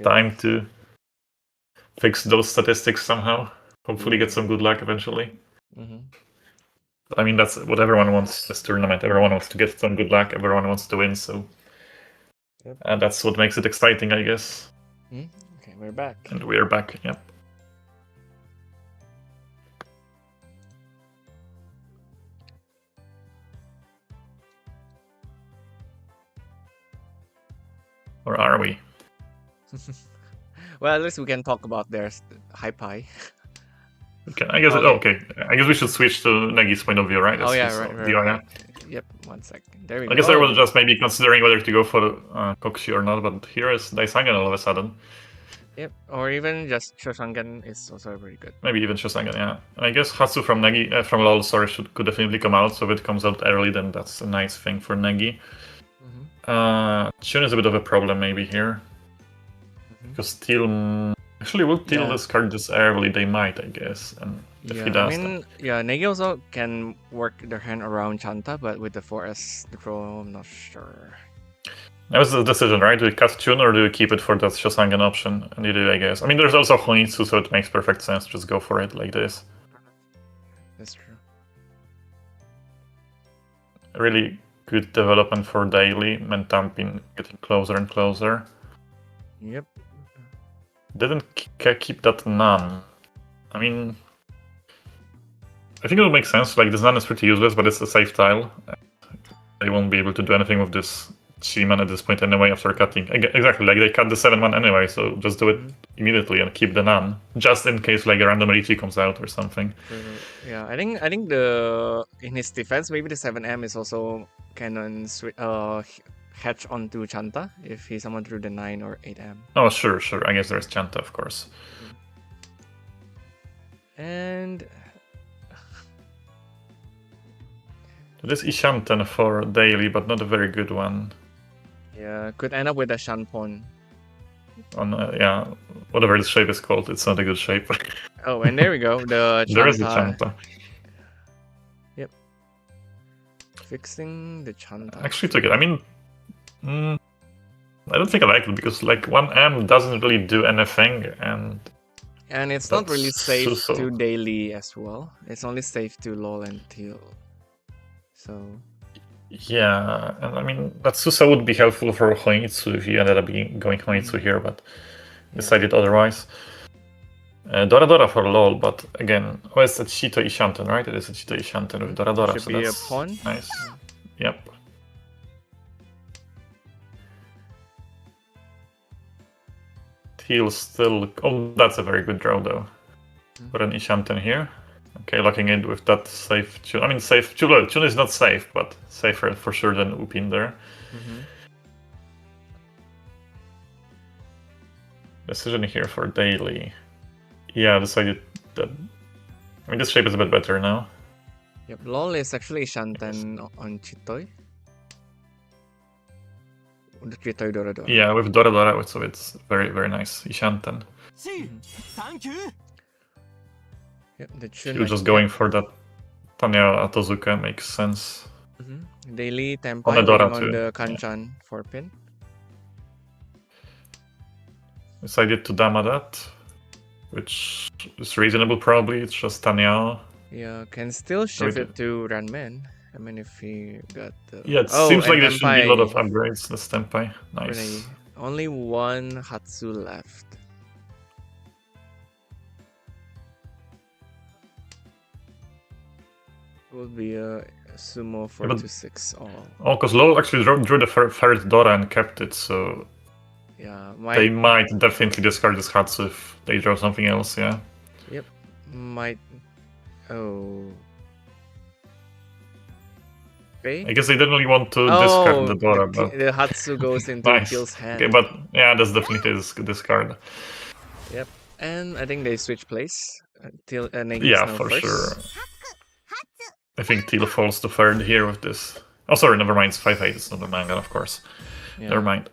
time to fix those statistics somehow. Hopefully get some good luck eventually. I mean, that's what everyone wants this tournament. Everyone wants to get some good luck. Everyone wants to win. So that's what makes it exciting, I guess. Okay, we're back. And we're back, yep. Or are we? Well, at least we can talk about their high. Okay, I guess. Okay, I guess we should switch to Negi's point of view, right? Oh yeah, right. Yep, 1 second. There we go. I guess I was just maybe considering whether to go for Kokushi or not, but here is Daisangan all of a sudden. Yep, or even just Shosangan is also very good. Maybe even Shosangan, yeah. And I guess Hatsu from Negi, from LoL, sorry, could definitely come out. So if it comes out early, then that's a nice thing for Negi. Chun is a bit of a problem maybe here. Because Teal Actually, will Teal Yeah. discard this early? They might, I guess. And if he does, I mean, Negi also can work their hand around Chanta, but with the 4S draw, I'm not sure. that was the decision, right? Do you cut Tune or do you keep it for that Shosangan option? And you do, I guess. I mean, there's also Honitsu, so it makes perfect sense to just go for it like this. That's true. Really good development for daily. Mentampin getting closer and closer. Yep. Didn't keep that Nun. I mean, I think it would make sense. Like, this Nun is pretty useless, but it's a safe tile. They won't be able to do anything with this Shiman at this point anyway after cutting. Exactly, like they cut the 7-1 anyway, so just do it immediately and keep the Nun. Just in case like a random Riichi comes out or something. Yeah, I think the in his defense, maybe the 7M is also can hatch onto Chanta if he summoned through the 9 or 8M. Oh, sure. I guess there's Chanta, of course. And this Ishanten for daily, but not a very good one. yeah, could end up with a Shanpon. On whatever this shape is called, it's not a good shape. Oh, and there we go. The Chanta. There is a Chanta. Yep. Fixing the Chanta. Actually took it. I mean, I don't think I like it because like 1M doesn't really do anything, and it's not really safe so. to daily as well. It's only safe to LOL and Teal. So yeah, and I mean that Susa would be helpful for Honitsu if you ended up going Honitsu here, but decided otherwise. Dora for LOL, but again, it's a Chito Ishanten, right? It is a Chito Ishanten with Dora, should so be that's a pawn. Nice. Yep. Teal still. Oh, that's a very good draw though. Put an Ishanten here. Okay, locking in with that safe Tune. I mean, safe Tune is not safe, but safer for sure than Upin there. Decision here for daily. Yeah, decided that. I mean, this shape is a bit better now. Yep, LOL is actually Shanten on Chitoy. Chitoy Dora. Yeah, with Dora, so it's very, very nice. Ishanten. See, thank you. Yep, the Chun. You're just going for that Tanya Atozuka, makes sense. Daily Tempai On the Dora on too. the Hanchan 4-pin. Decided to Dama that, which is reasonable probably. It's just Tanya. Yeah, can still shift it to Ranman. I mean, if he got the... Yeah, it seems like there should be a lot of upgrades. This Tempai. Nice. Only one Hatsu left. Will be a Tsumo 4-6 all. Oh, because LOL actually drew the third Dora and kept it, so yeah, they might definitely discard this Hatsu if they draw something else, yeah. Yep, might. Oh. Okay. I guess they didn't really want to discard the Dora, but the Hatsu goes into nice. Teal's hand. Okay, but yeah, that's definitely a discard. Yep, and I think they switch place. Teal Negi yeah, now for first. sure. I think Teal falls to third here with this. Oh, sorry, never mind. It's 5-8. It's not the manga, of course. Yeah. Never mind.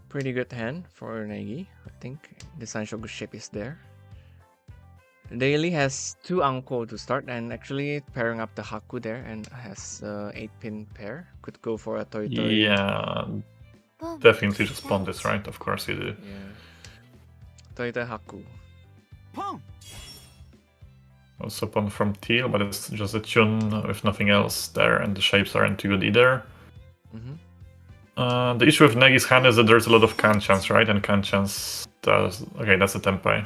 Pretty good hand for Negi. I think the Sanshogu shape is there. Daily has 2 Anko to start, and actually pairing up the Haku there and has 8-pin pair. Could go for a Toy. Yeah, definitely just pawn this, right? Of course you do. Yeah. Toy Haku. Also pawn from Teal, but it's just a Chun with nothing else there, and the shapes aren't too good either. The issue with Negi's hand is that there's a lot of Kanchans, right? And Kanchans does... Okay, that's a Tempai.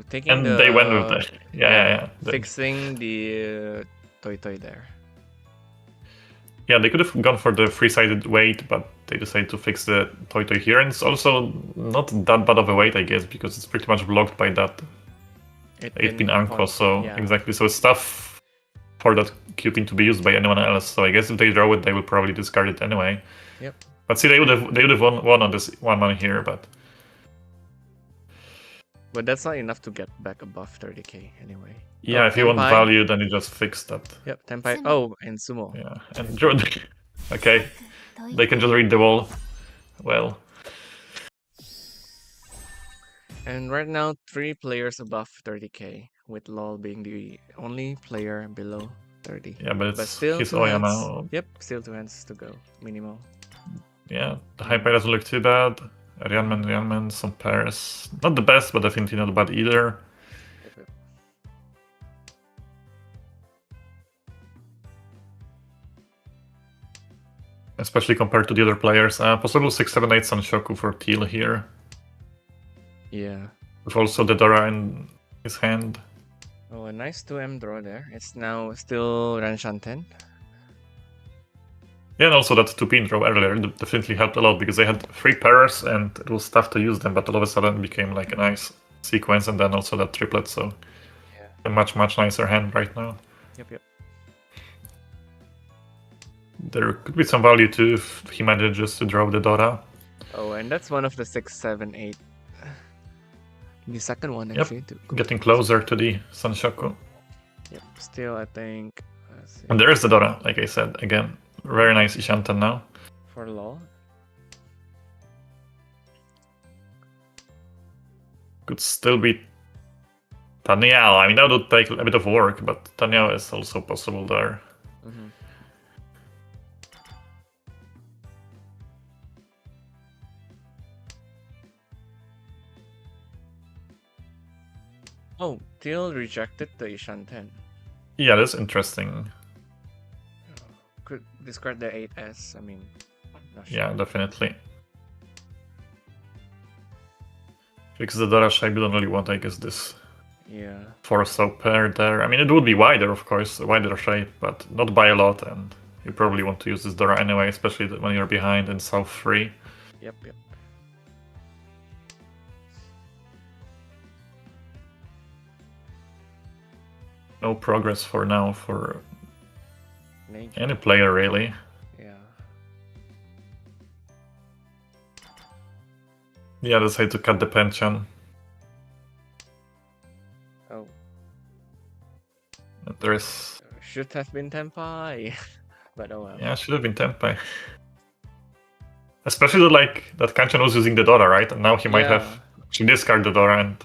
Taking and they went with that. Yeah. Fixing the Toy there. Yeah, they could have gone for the three-sided weight, but they decided to fix the Toy here. And it's also not that bad of a weight, I guess, because it's pretty much blocked by that 8-pin Anko. So, exactly. So it's tough for that Q-pin to be used by anyone else. So I guess if they draw it, they would probably discard it anyway. Yep. But see, they would have won on this 1-1 here, but But that's not enough to get back above 30k anyway. Yeah, Oh, if you want Tenpai. value, then you just fix that. Yep, Tenpai. Oh, and Tsumo. Yeah, and okay, they can just read the wall. Well. And right now, 3 players above 30k, with LOL being the only player below 30. Yeah, but it's still his 2 Oya hands. now. Yep, still 2 hands to go, minimal. Yeah, the high pair doesn't look too bad. Rianmen, some pairs. Not the best, but definitely not bad either. Yep. Especially compared to the other players. Possible 6-7-8 Sanshoku for Teal here. Yeah. With also the Dora in his hand. Oh, a nice 2M draw there. It's now still Ranshan 10. Yeah, and also that 2-pin draw earlier definitely helped a lot because they had 3 pairs and it was tough to use them, but all of a sudden it became like a nice sequence, and then also that triplet, so yeah. A much nicer hand right now. Yep. There could be some value too if he manages to draw the Dora. Oh, and that's one of the 6, 7, 8. The second one Yep, actually. getting closer to the Sanshoku. Yep, still I think... And there is the Dora, like I said, again. Very nice Ishanten now. For LOL. Could still be Taniao. I mean, that would take a bit of work, but Taniao is also possible there. Mm-hmm. Oh, Teal rejected the Ishanten. Yeah, that's interesting. Could discard the 8S, I mean, not sure. Yeah, definitely. Because the Dora shape you don't really want, I guess, this 4-so pair there. I mean, it would be wider, of course, a wider shape, but not by a lot, and you probably want to use this Dora anyway, especially when you're behind in South 3. Yep. No progress for now for Negi. any player, really. Yeah. Yeah, decide to cut the pension. Oh. There is... Should have been Tenpai. But oh well. Yeah, should have been Tenpai. Especially that Hanchan was using the Dora, right? And now he might have to discard the Dora, and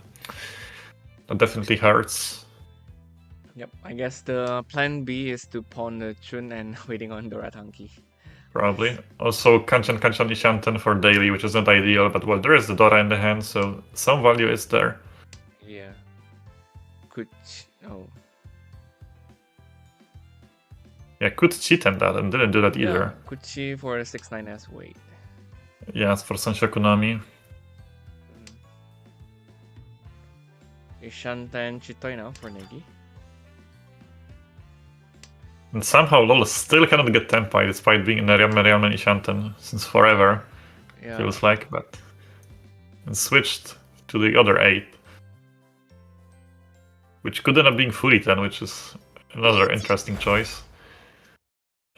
that definitely hurts. Yep, I guess the plan B is to pawn the Chun and waiting on Dora Tanki. Probably. Also, Hanchan Ishanten for daily, which is not ideal, but well, there is the Dora in the hand, so some value is there. Yeah. Yeah, could cheat in that and didn't do that either. Yeah, Kuchi for a 6-9S wait. Yeah, it's for Sanshoku Nami. Ishanten Chitoy now for Negi. And somehow LoL still cannot get Tenpai despite being in a Rianmen Ishanten since forever. Yeah. Feels like, but... And switched to the other 8. Which could end up being Furitan, which is another interesting choice.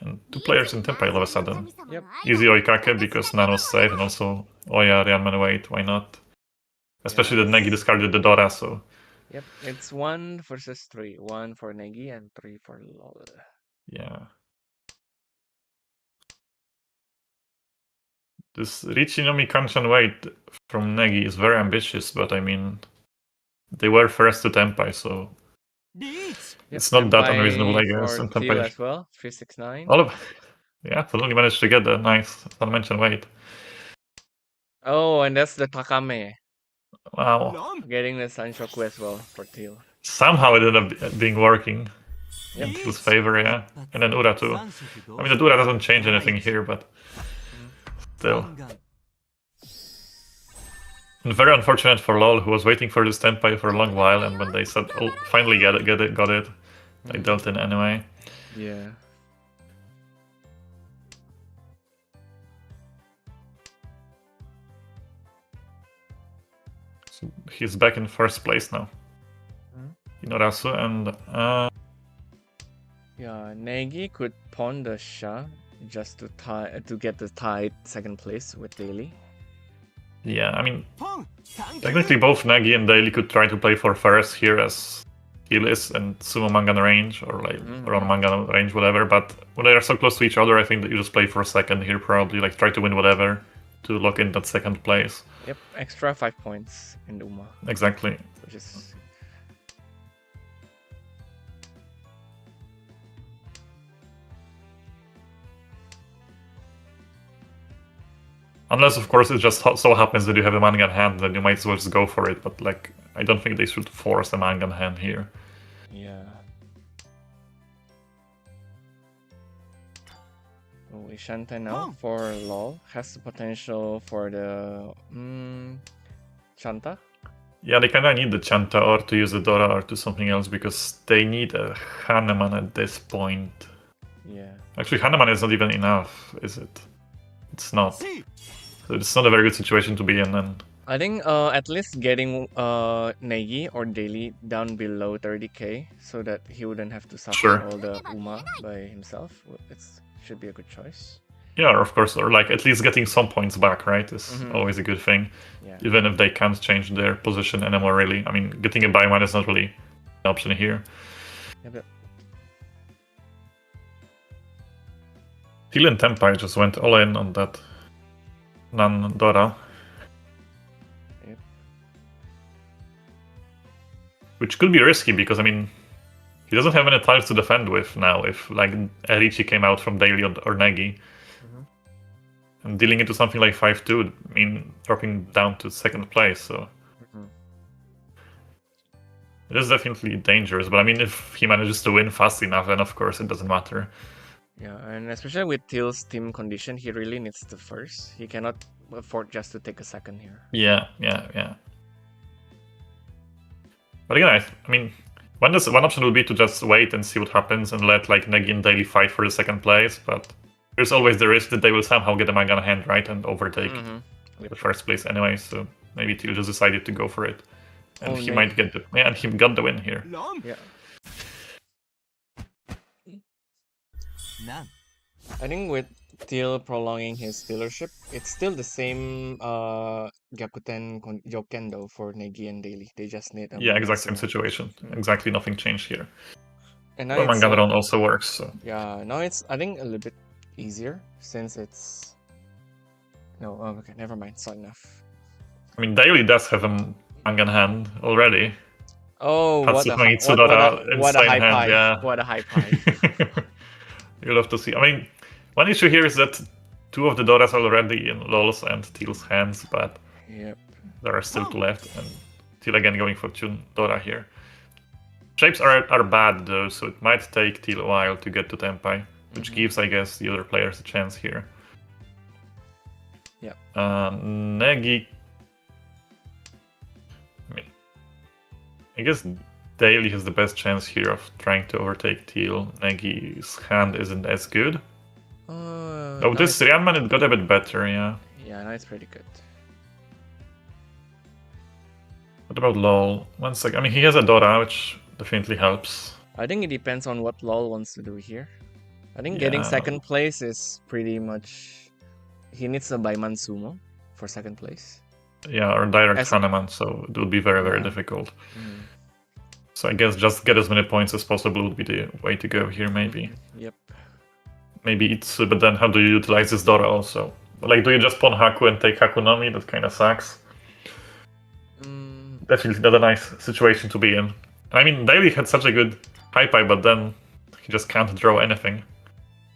And 2 players in Tenpai all of a sudden. Yep. Easy Oikake because Nano's safe, and also Oya, Rianmen wait, why not? Especially that Negi discarded the Dora, so... Yep, it's 1 versus 3. 1 for Negi and 3 for LoL. Yeah. This Riichi no Kanchan wait from Negi is very ambitious, but I mean... They were first to Tenpai, so... It's not that unreasonable, I guess. For And Teal Tenpai... as well, 369. All of... Yeah, Fulani managed to get a nice Dimension weight. Oh, and that's the Takame. Wow. Getting the Sanshoku as well for Teal. Somehow it ended up being working. Yep. In Teal's favor, yeah. And then Ura too. I mean, the Ura doesn't change anything here, but... Still. And very unfortunate for LoL, who was waiting for this Tenpai for a long while, and when they said, oh, finally got it, they dealt in anyway. Yeah. So he's back in first place now. Inorasu, and... Yeah, Negi could pawn the Sha just to get the tied second place with Daily. Yeah, I mean, 펑 상큐 technically both Negi and Daily could try to play for first here as Teal is and Tsumo Mangan range, or like around Mangan range, whatever, but when they are so close to each other, I think that you just play for a second here probably, like try to win whatever to lock in that second place. Yep, extra 5 points in the Uma, Exactly. which is Unless, of course, it just so happens that you have a Mangan hand, then you might as well just go for it, but like, I don't think they should force a Mangan hand here. yeah. Shanta now for LOL has the potential for the Shanta. Yeah, they kinda need the Chanta or to use the Dora or to something else because they need a Haneman at this point. Yeah. Actually, Haneman is not even enough, is it? It's not. So it's not a very good situation to be in. And I think at least getting Negi or Daily down below 30k so that he wouldn't have to suffer Sure. all the Uma by himself. It's should be a good choice. yeah, of course, or like at least getting some points back, right? Is always a good thing. Yeah. Even if they can't change their position anymore, really. I mean, getting a buyman is not really an option here. Yeah, but Teal and Tempai just went all in on that Nan-Dora. Yep. Which could be risky because, I mean, he doesn't have any tiles to defend with now if, like, Riichi came out from Daily or Negi. And dealing into something like 5-2 would mean dropping down to second place, so... It is definitely dangerous, but I mean, if he manages to win fast enough, then of course it doesn't matter. yeah, and especially with Teal's team condition, he really needs the first. He cannot afford just to take a second here. Yeah. But again, I mean, one option would be to just wait and see what happens and let like Negi and Daily fight for the second place, but there's always the risk that they will somehow get a Mangan hand, right, and overtake the first place anyway, so maybe Teal just decided to go for it. And he might get the... Yeah, and he got the win here. Yeah. 난 I think with Teal prolonging his dealership, it's still the same Gyakuten Joken though for Negi and Daily. They just need a Yeah, exact same Sumo. situation. Exactly nothing changed here. And now Well, it's Mangan round also works, so... yeah, now it's I think a little bit easier since it's no, okay, never mind, it's not enough. I mean, Daily does have a Mangan hand already. Oh, what a, Tatsumi hi- Tsudara, what a insane high hand, pie. yeah. What a high pie. You'll have to see. I mean, one issue here is that two of the Doras are already in LOL's and Teal's hands, but Yep. there are still two left, and Teal again going for Chun Dora here. Shapes are bad though, so it might take Teal a while to get to Tempai, which gives, I guess, the other players a chance here. Yep. Negi... I mean, I guess Daily has the best chance here of trying to overtake Teal. Negi's hand isn't as good. Oh, this Ryanman it got a bit better, yeah. Yeah, now it's pretty good. What about LOL? One sec. I mean, he has a Dora, which definitely helps. I think it depends on what LOL wants to do here. I think getting second place is pretty much... He needs a Baiman Sumo for second place. Yeah, or direct Haneman, so it would be very, very difficult. So I guess just get as many points as possible would be the way to go here, maybe. Yep. Maybe it's... But then how do you utilize this Dora also? Like, do you just pawn Haku and take Hakunomi? That kind of sucks. Definitely not a nice situation to be in. I mean, Daily had such a good high-pie, but then he just can't draw anything.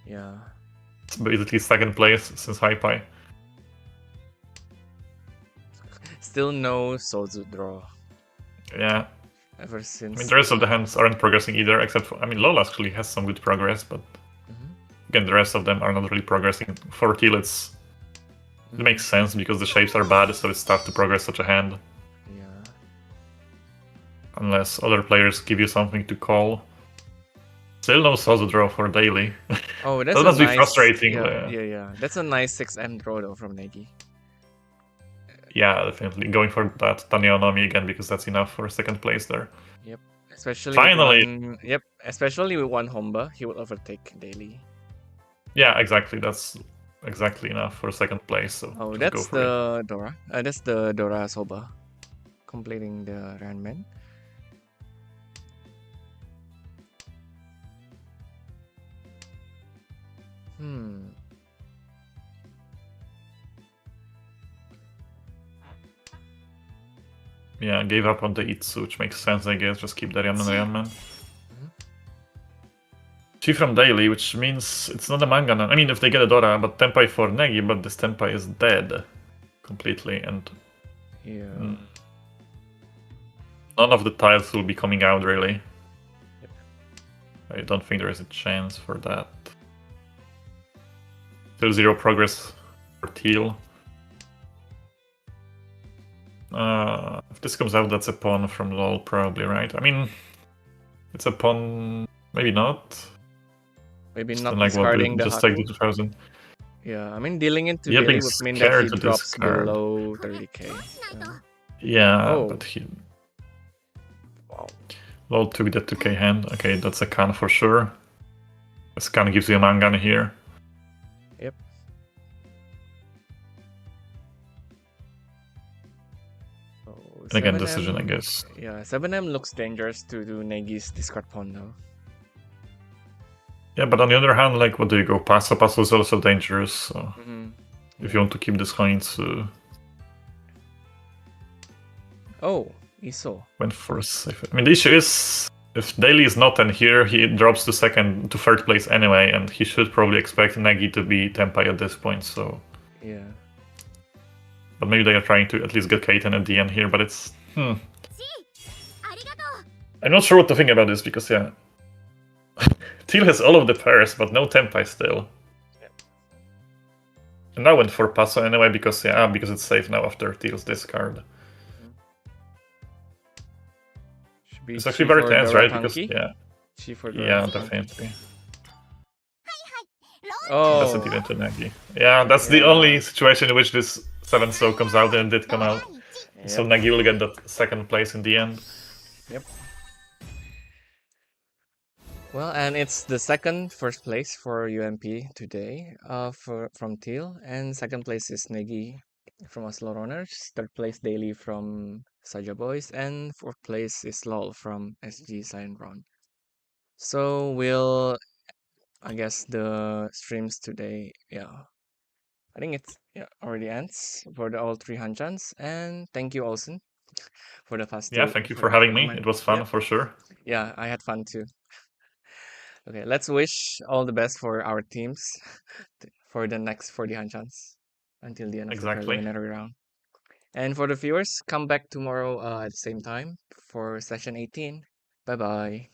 Yeah. It's basically second place since high-pie. Still no Sozu draw. Yeah. Ever since... I mean, the rest of the hands aren't progressing either, except for... I mean, LOL actually has some good progress, but... Again, the rest of them are not really progressing. For Teal, it makes sense because the shapes are bad, so it's tough to progress such a hand. Yeah. Unless other players give you something to call. Still no Sozu draw for Daily. Oh, that's that must be frustrating. Yeah. That's a nice 6M draw though from Negi. Yeah, definitely. Going for that Tanionomi again because that's enough for second place there. Yep. Especially finally. Especially with one Homba, he will overtake Daily. Yeah, exactly. That's exactly enough for second place. So Oh, just go that's for it. the Dora. That's the Dora Soba, completing the Ranman. Yeah, gave up on the Itsu, which makes sense, I guess. Just keep the Ranman. Chi from Daily, which means it's not a manga now. I mean, if they get a Dora, but Tenpai for Negi, but this Tenpai is dead completely, and Yeah. none of the tiles will be coming out, really. Yep. I don't think there is a chance for that. Still 0 progress for Teal. If this comes out, that's a pawn from LOL, probably, right? I mean, it's a pawn, maybe not. Maybe Just not like discarding the just Haku. take the 2000. Yeah, I mean, dealing into Yeah, daily being would mean that he scared to drops discard. below 30k. Yeah, Oh. but he... Wow. LOL took that 2k hand. Okay, that's a can for sure. This can gives you a mangan here. Yep. Oh, And again, 7M, decision, I guess. Yeah, 7M looks dangerous to do Negi's discard pawn now. Yeah, but on the other hand, like, what do you go? Passo is also dangerous, so... If you want to keep this coins... Oh, Iso. Went for a safe... I mean, the issue is... If Daily is not in here, he drops to third place anyway, and he should probably expect Negi to be Tenpai at this point, so... Yeah. But maybe they are trying to at least get Kaiten at the end here, but it's... I'm not sure what to think about this, because, yeah... Teal has all of the pairs, but no Tenpai still. Yep. And I went for Passo anyway, because it's safe now after Teal's discard. It's actually very tense, right? Because, definitely. Oh. That's a deal into Negi. Yeah, that's the only situation in which this 7-so comes out, and it did come out. Yep. So Negi will get that second place in the end. Yep. Well, and it's the first place for UMP today, from Teal, and second place is Negi from Oslo Runners, third place Daily from Saja Boys, and fourth place is LOL from SG Sign Ron. So I guess the streams today, I think it's already ends for all 3 Hanchans, and thank you Olson for the past. Yeah, thank you for having me. It was fun for sure. Yeah, I had fun too. Okay, let's wish all the best for our teams for the next 40 Hanchans until the end of the preliminary round. And for the viewers, come back tomorrow at the same time for session 18. Bye-bye.